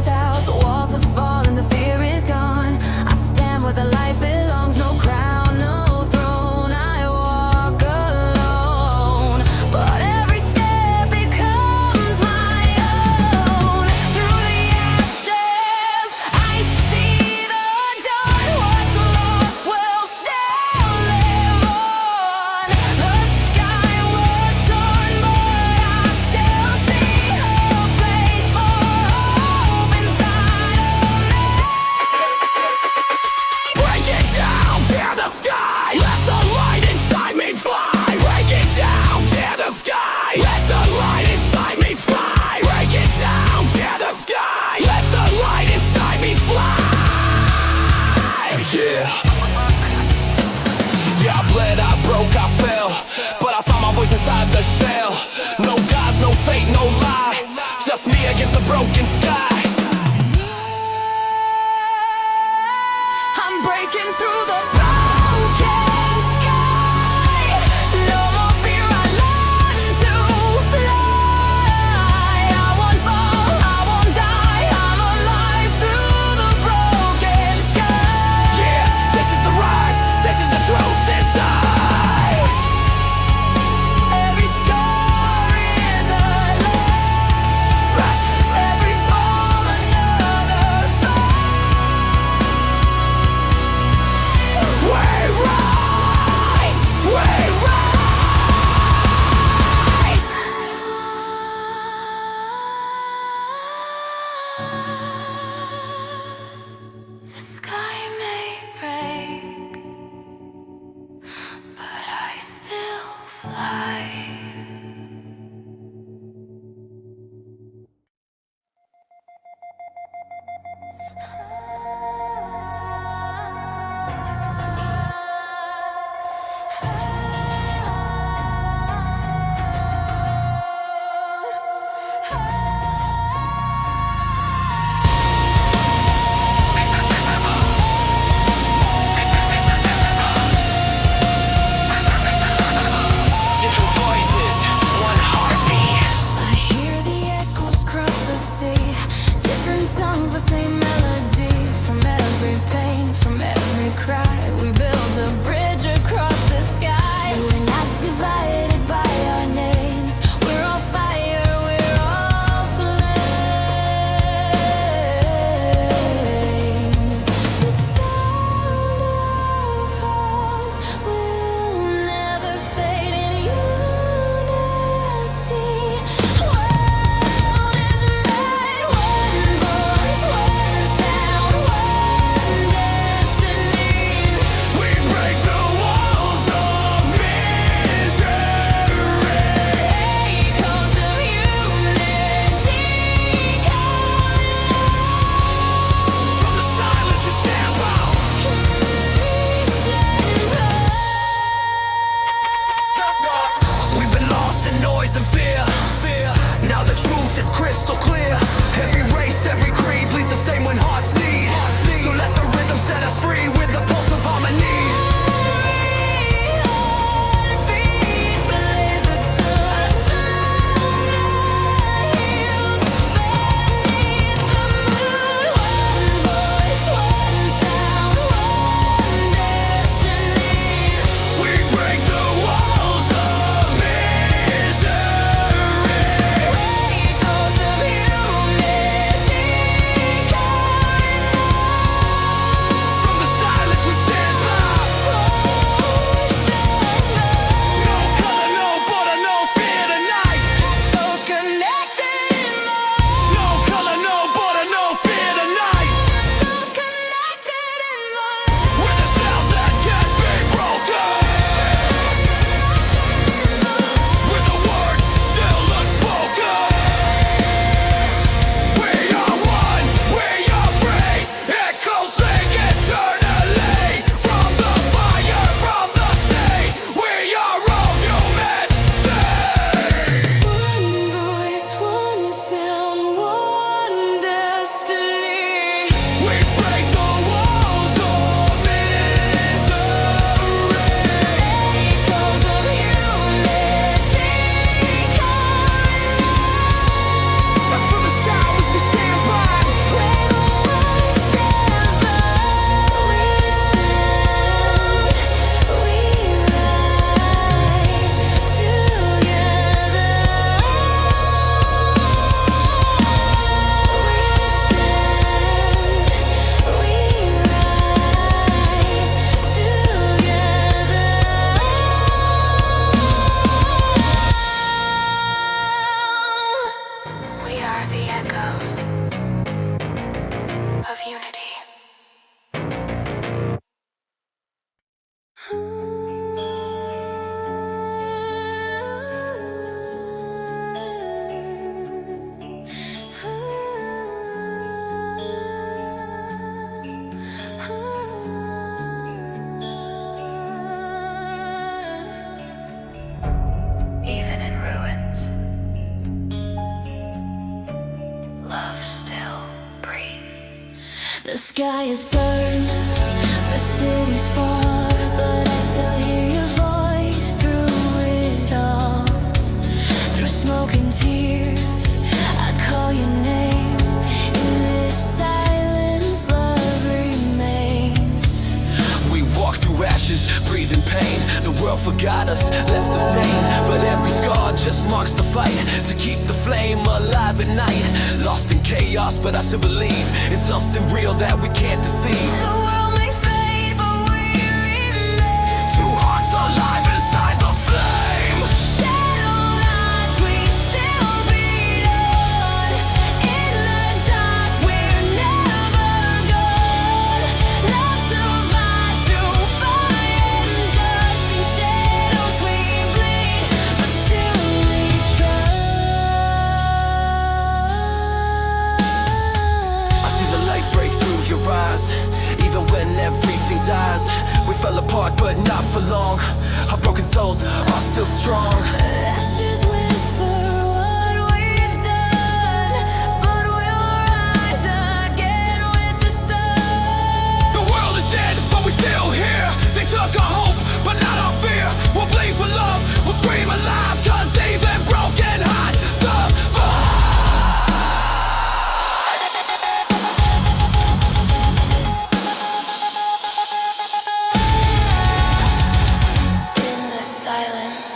race, every creed bleeds the same when hearts need. So let the rhythm set us free with the pulse of harmony. The sky is burned, the city's far, but I still hear your voice through it all. Through smoke and tears, I call your name. In this silence, love remains. We walk through ashes, breathing pain. The world forgot us, left a stain. But every scar just marks the fight to keep the flame alive at night. Lost in chaos, but I still believe in something real that we can't deceive. The world may fade, but we remain. Two hearts alive inside the flame. Shadow nights, we still beat on. In the dark, we're never gone. Love survives through fire and dust. In shadows we bleed, but still we trust. I see the light break through your eyes. Even when everything dies, we fell apart but not for long. Our broken souls are still strong. Ashes whisper what we've done, but we'll rise again with the sun. The world is dead, but we're still here. They took our hope, but not our fear. We'll bleed for love, we'll scream alive, 'cause even broken hearts survive. In the silence,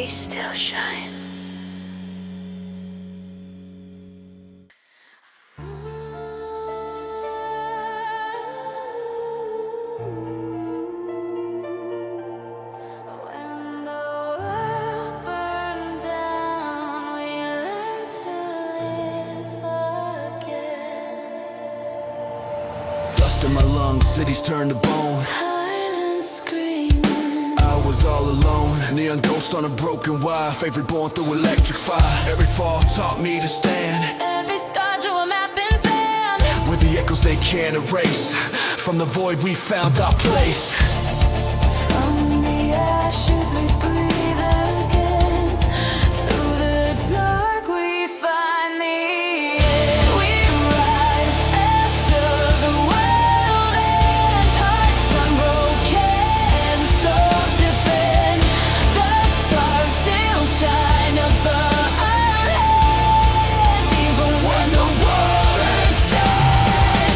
we still shine. When the world burned down, we learned to live again. Dust in my lungs, cities turned to bone. Silent screaming, I was all alone, neon ghost on a broken wire. Favorite born through electric fire. Every fall taught me to stand every scar drew a map in sand. with the echoes they can't erase. From the void we found our place. From the ashes we breathe again. Through the dark we find the end. We rise after the world ends. Hearts unbroken, souls defend. The stars still shine above our heads, even when the world is dead.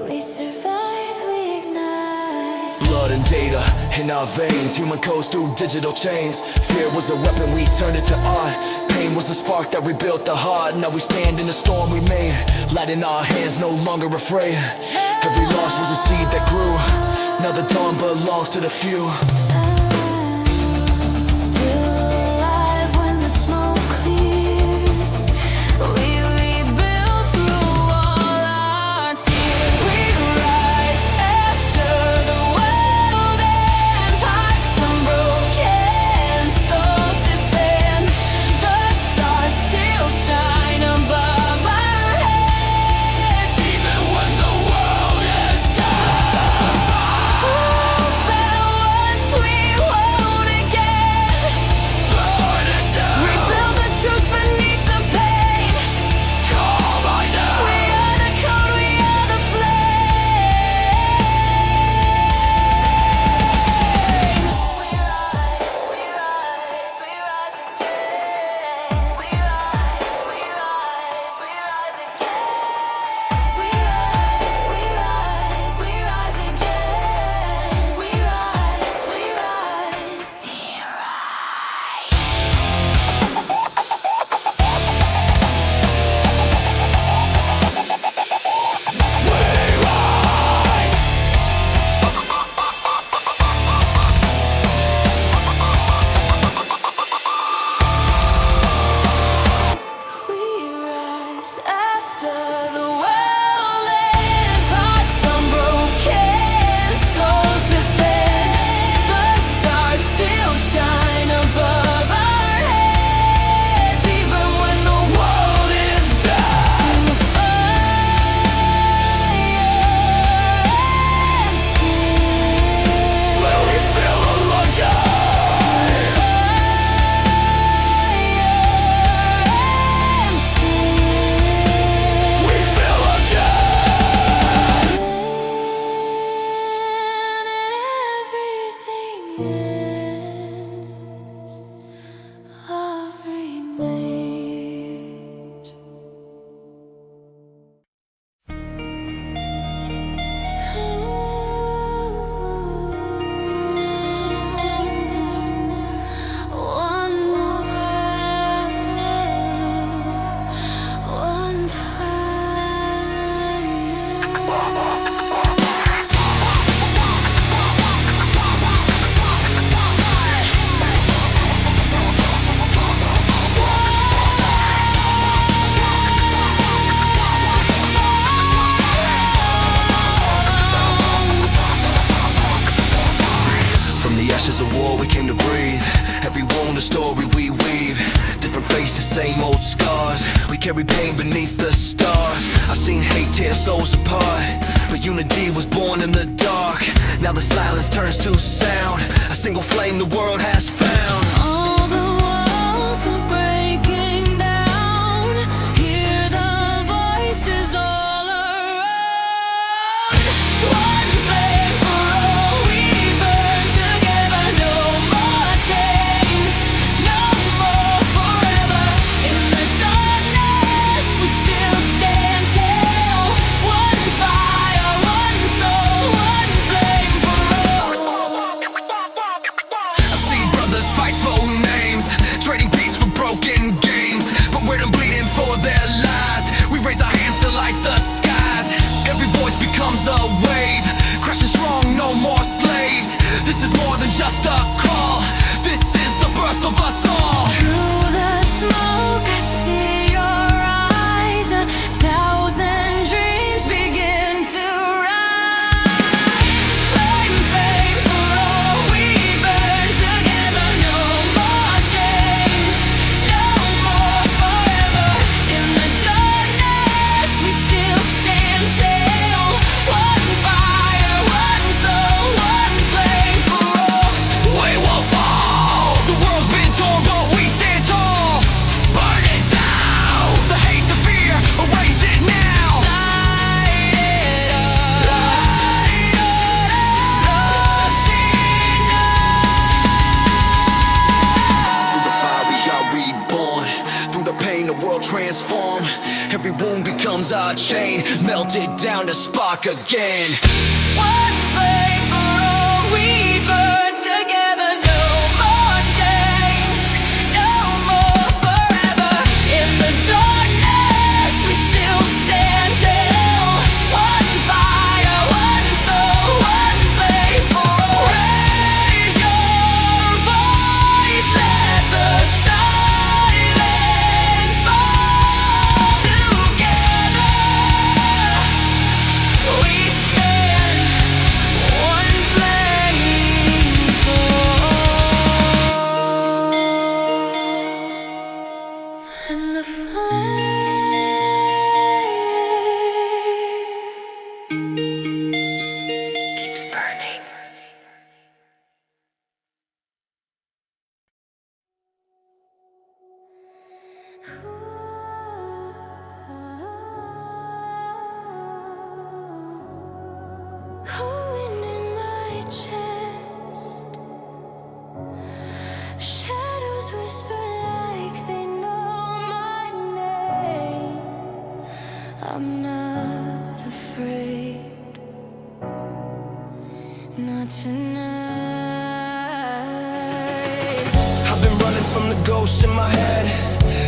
We survive, we ignite. Blood and data in our veins, human codes through digital chains. Fear was a weapon, we turned it to art. Pain was a spark that rebuilt the heart. Now we stand in the storm we made, light in our hands, no longer afraid. Every loss was a seed that grew. Now the dawn belongs to the few. Still alive when the smoke clears. We rebuild through all our tears. We rise after the world ends. Hearts unbroken, souls defend. The stars still shine above our heads, even when the world is dead. Who fell once we won't again. Rebuild the truth beneath the pain. We are the code, we are the flame. We rise, we rise, we rise again. We rise, we rise, we rise again. We rise, we rise, we rise again. We rise, we rise. We rise after the world ends. Hearts unbroken, souls defend. The stars still shine above our heads, even when the world is dead. Through fire and skin, Where we feel alive. We feel again. Everything ends of remained. One breath, one From the ashes of war we came to breathe. Every wound a story we weave. Different faces, same old scars. We carry pain beneath the stars. I've seen hate tear souls apart, but unity was born in the dark. Now the silence turns to sound. A single flame the world has found. All the walls are breaking down. Hear the voices all around. One flame for all, we burn together. No more chains, no more forever. In the darkness, we still stand tall. One fire, one soul, one flame for all. I see brothers fight for for their lies. We raise our hands to light the skies. Every voice becomes a wave, crashing strong, no more slaves. This is more than just a call, this is the birth of us all. Through the smoke I see your eyes, 1,000 dreams begin to rise. Flame, flame for all, we burn together. No more chains, no more forever. In the darkness we still stand tall. One fire, one soul, one flame for all. We won't fall, the world's been torn but we stand tall. Burn it down, the hate, the fear, erase it now. Light it up, light it up, Through the fire we are reborn, through the pain the world transform. Every wound becomes our chain, melted down to spark again. one flame for all, we burn together. No more chains, no more forever. In the darkness we still stand tall. One fire, one soul, one flame for all. Raise your voice, let the silence fall. Together we stand, one flame for all. And the flame keeps burning. Wind in my chest, shadows whisper like they know my name. I'm not afraid, not tonight. I've been running from the ghosts in my head.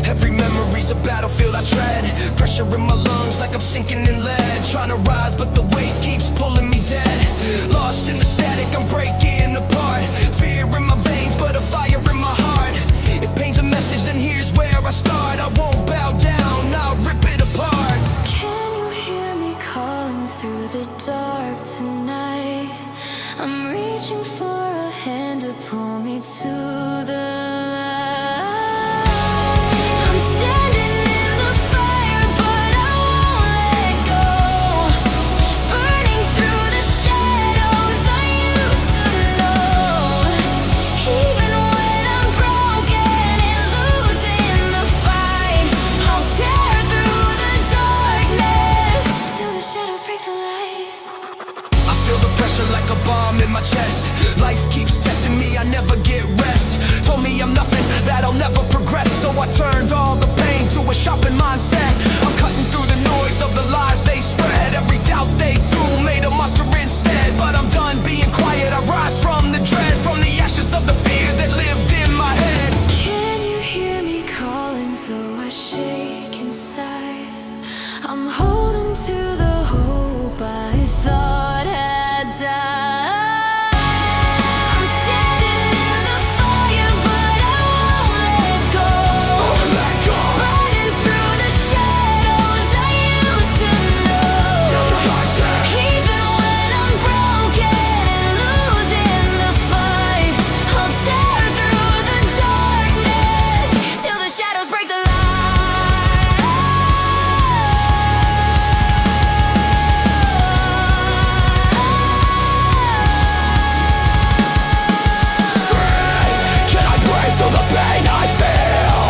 Every memory's a battlefield I tread. Pressure in my lungs like I'm sinking in lead. Trying to rise but the weight keeps pulling me dead. Lost in the static, I'm breaking apart. Fear in my veins but a fire in my heart. If pain's a message then here's where I start. I won't bow down, I'll rip it apart. Can you hear me calling through the dark tonight? I'm reaching for a hand to pull me to the light. I'm standing in the fire, but I won't let go. Burning through the shadows I used to know. Even when I'm broken and losing the fight, I'll tear through the darkness till the shadows break the light. I feel the pressure like a bomb in my chest. Life keeps testing me, I never get rest. Told me I'm nothing, that I'll never progress. So I turned all the pain to a shopping mindset. I'm cutting through the noise of the lies they spread. Every doubt they threw made a monster instead. But I'm done being quiet, I rise from the dread. From the ashes of the fear that lived in my head. Can you hear me calling though I shake inside? I'm holding to the hope I thought had died. I'm standing in the fire, but I won't let go. Burning through the shadows I used to know. Even when I'm broken and losing the fight, I'll tear through the darkness till the shadows break the light. Can I break through the pain I feel?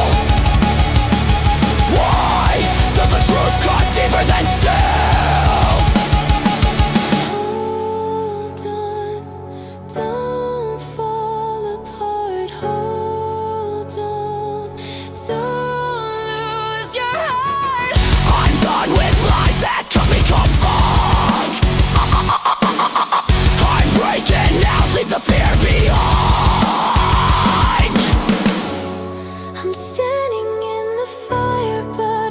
Why does the truth cut deeper than steel? Hold on, don't fall apart. Hold on, don't lose your heart. I'm done with lies that could become fog. I'm breaking out, leave the fear behind. I'm standing in the fire, but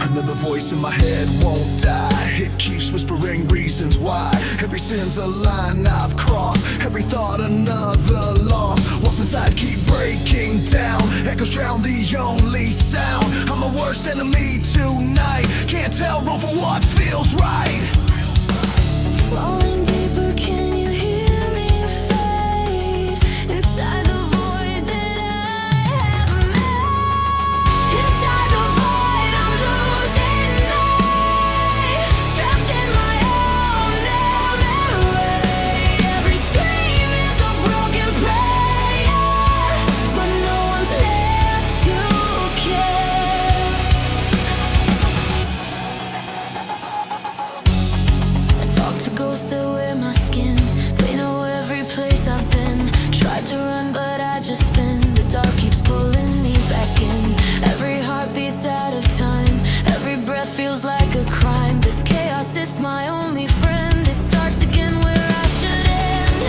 Another voice in my head won't die. It keeps whispering reasons why. Every sin's a line I've crossed, every thought another loss. What's inside keep breaking down, echoes drown the only sound. I'm my worst enemy tonight, can't tell wrong from what feels right. Falling deeper, can you hear me fade inside the void that I have made? Inside the void, I'm losing me, trapped in my own memory. Every scream is a broken prayer, but no one's left to care. I talk to ghosts that wear my skin. They know every place I've been. Tried to run, but I just spin. The dark keeps pulling me back in. Every heart beats out of time. Every breath feels like a crime. This chaos, it's my only friend. It starts again where I should end.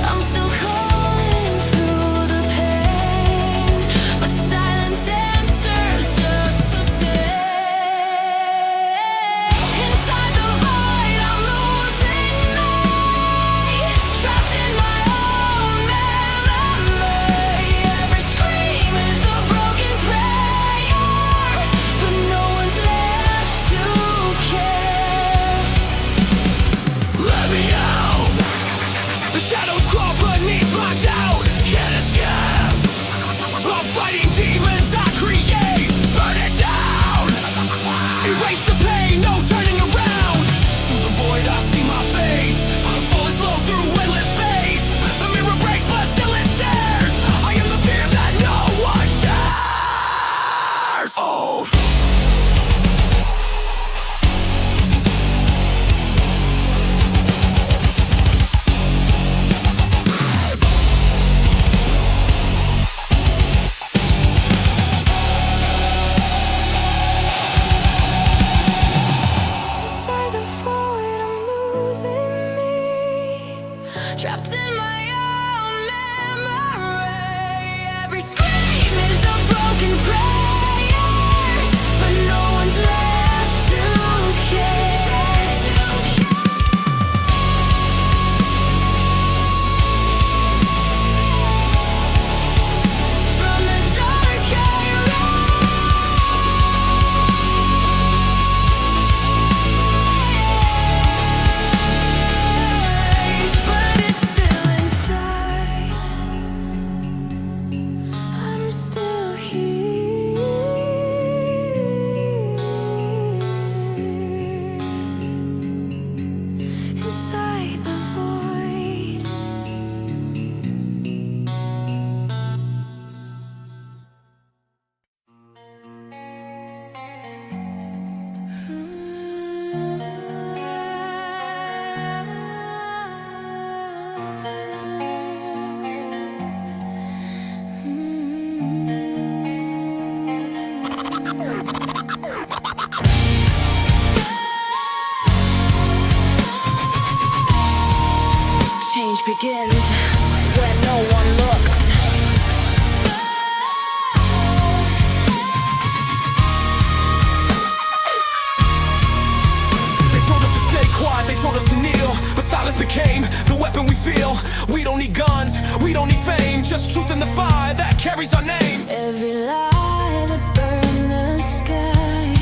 I'm still calling through the pain, but silence answers just the same. Inside the void, I'm losing me, trapped in my own memory. Every scream is a broken prayer, but no one's left to care. Let me out. The shadows crawl beneath my doubt. Can't escape. I'm fighting demons I create. Burn it down. Erase the pain, no turning around. Through the void I see my face, falling slow through endless space. The mirror breaks but still it stares. I am the fear that no one shares. Oh. Inside the void, I'm losing me, trapped in my own memory. Every scream is a broken prayer, but no one's left to care. From the dark I rise, but it's still inside. I'm still here, inside the void. Change begins when no one looks. They told us to stay quiet, they told us to kneel, but silence became the weapon we feel. We don't need guns, we don't need fame, just truth in the fire that carries our name. Every lie that burned the sky,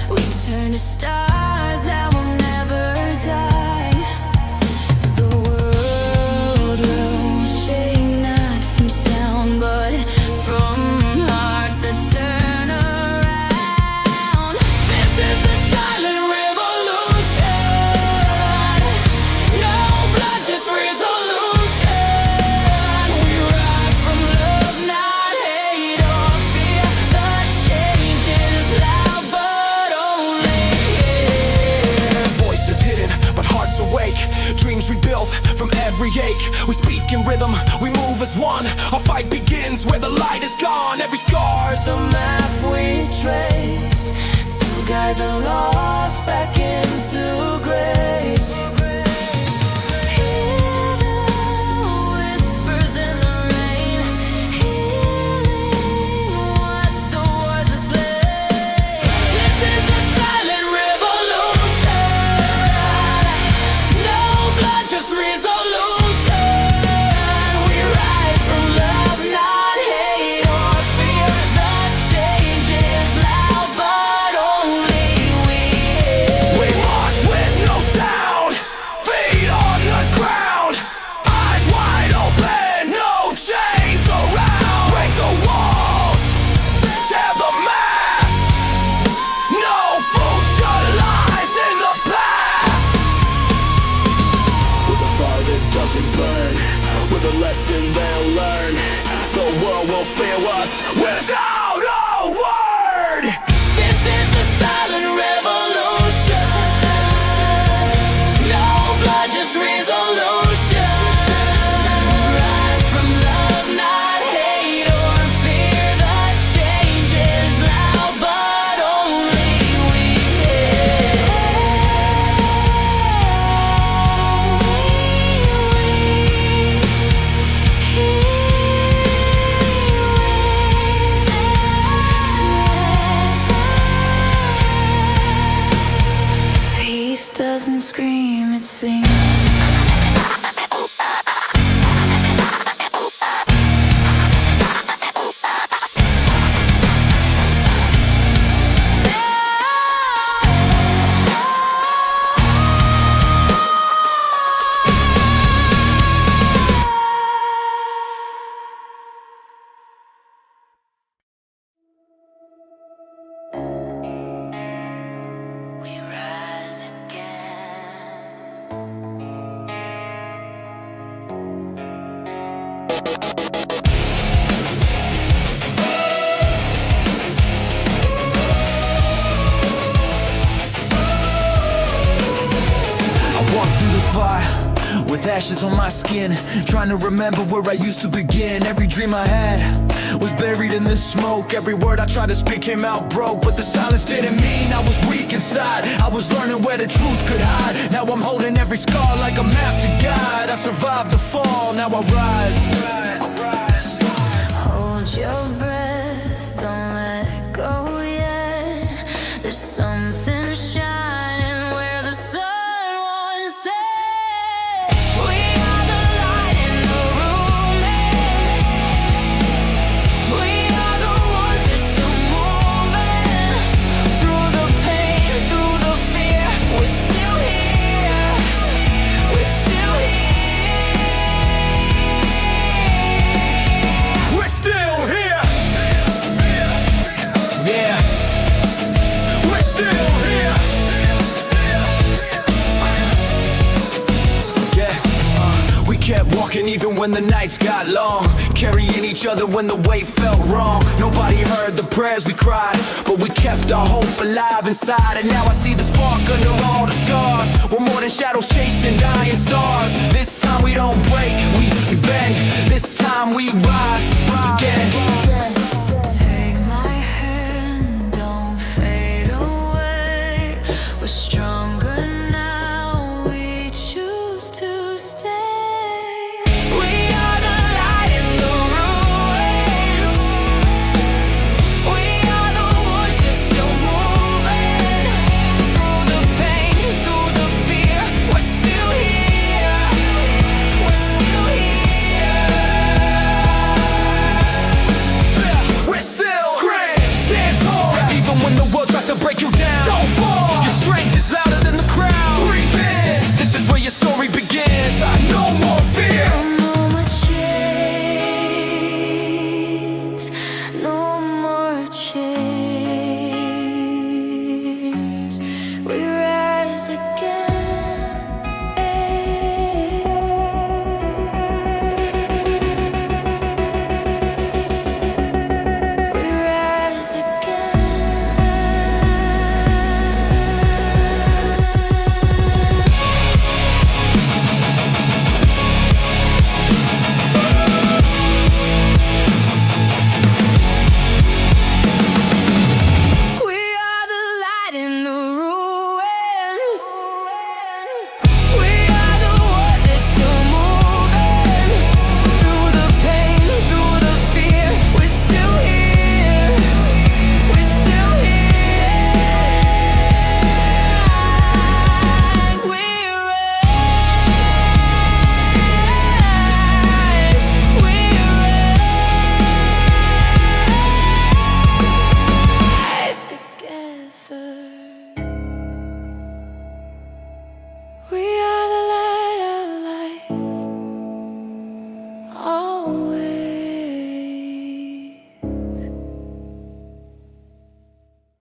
we turn to stars that will never die. The world will shake not from sound, but from hearts that turn around. This is the silent revolution. No blood, just resolution. We ride from love, not hate or fear. The change is loud, but only here. Voices hidden, but hearts awake. Dreams rebuilt from every ache. We speak in rhythm, we move as one. Our fight begins where the light is gone. Every scar's a map we trace to guide the lost back into grace. Hear the whispers in the rain, healing what the wars have slain. This is the fear us without a word. This is the silent revolution. No blood, just resolution. Right from love, not hate or fear. The change is loud, but only we hear. Peace doesn't scream, it sings. We rise again. I walk through the fire with ashes on my skin, trying to remember where I used to begin. Every dream I had was buried in the smoke. Every word I tried to speak came out broke, but the silence didn't mean I was weak inside. I was learning where the truth could hide. Now I'm holding every scar like a map to guide. I survived the fall, now I rise. Hold your breath, don't let go yet. There's something shining where the sun once set. We are the light in the room. We are the ones that's still moving. Through the pain, through the fear, we're still here. We're still here. We're still here. Yeah. We're still here. Yeah. We kept walking even when the nights got long, carrying each other when the weight felt wrong. Nobody heard the prayers we cried, but we kept our hope alive inside. And now I see the spark under all the scars. We're more than shadows chasing dying stars. This time we don't break, we bend. This time we rise again. Take my hand, don't fade away. We're stronger now, we choose to stay. We are the light in the ruins. We are the ones that's still moving. Through the pain, through the fear, we're still here. We're still here. We're still grand, stand tall. Even when the world tries to break you down, don't fall. Your strength is louder than the crowd. Breathe in, this is where your story begins. No more fear. No more chains, no more chains.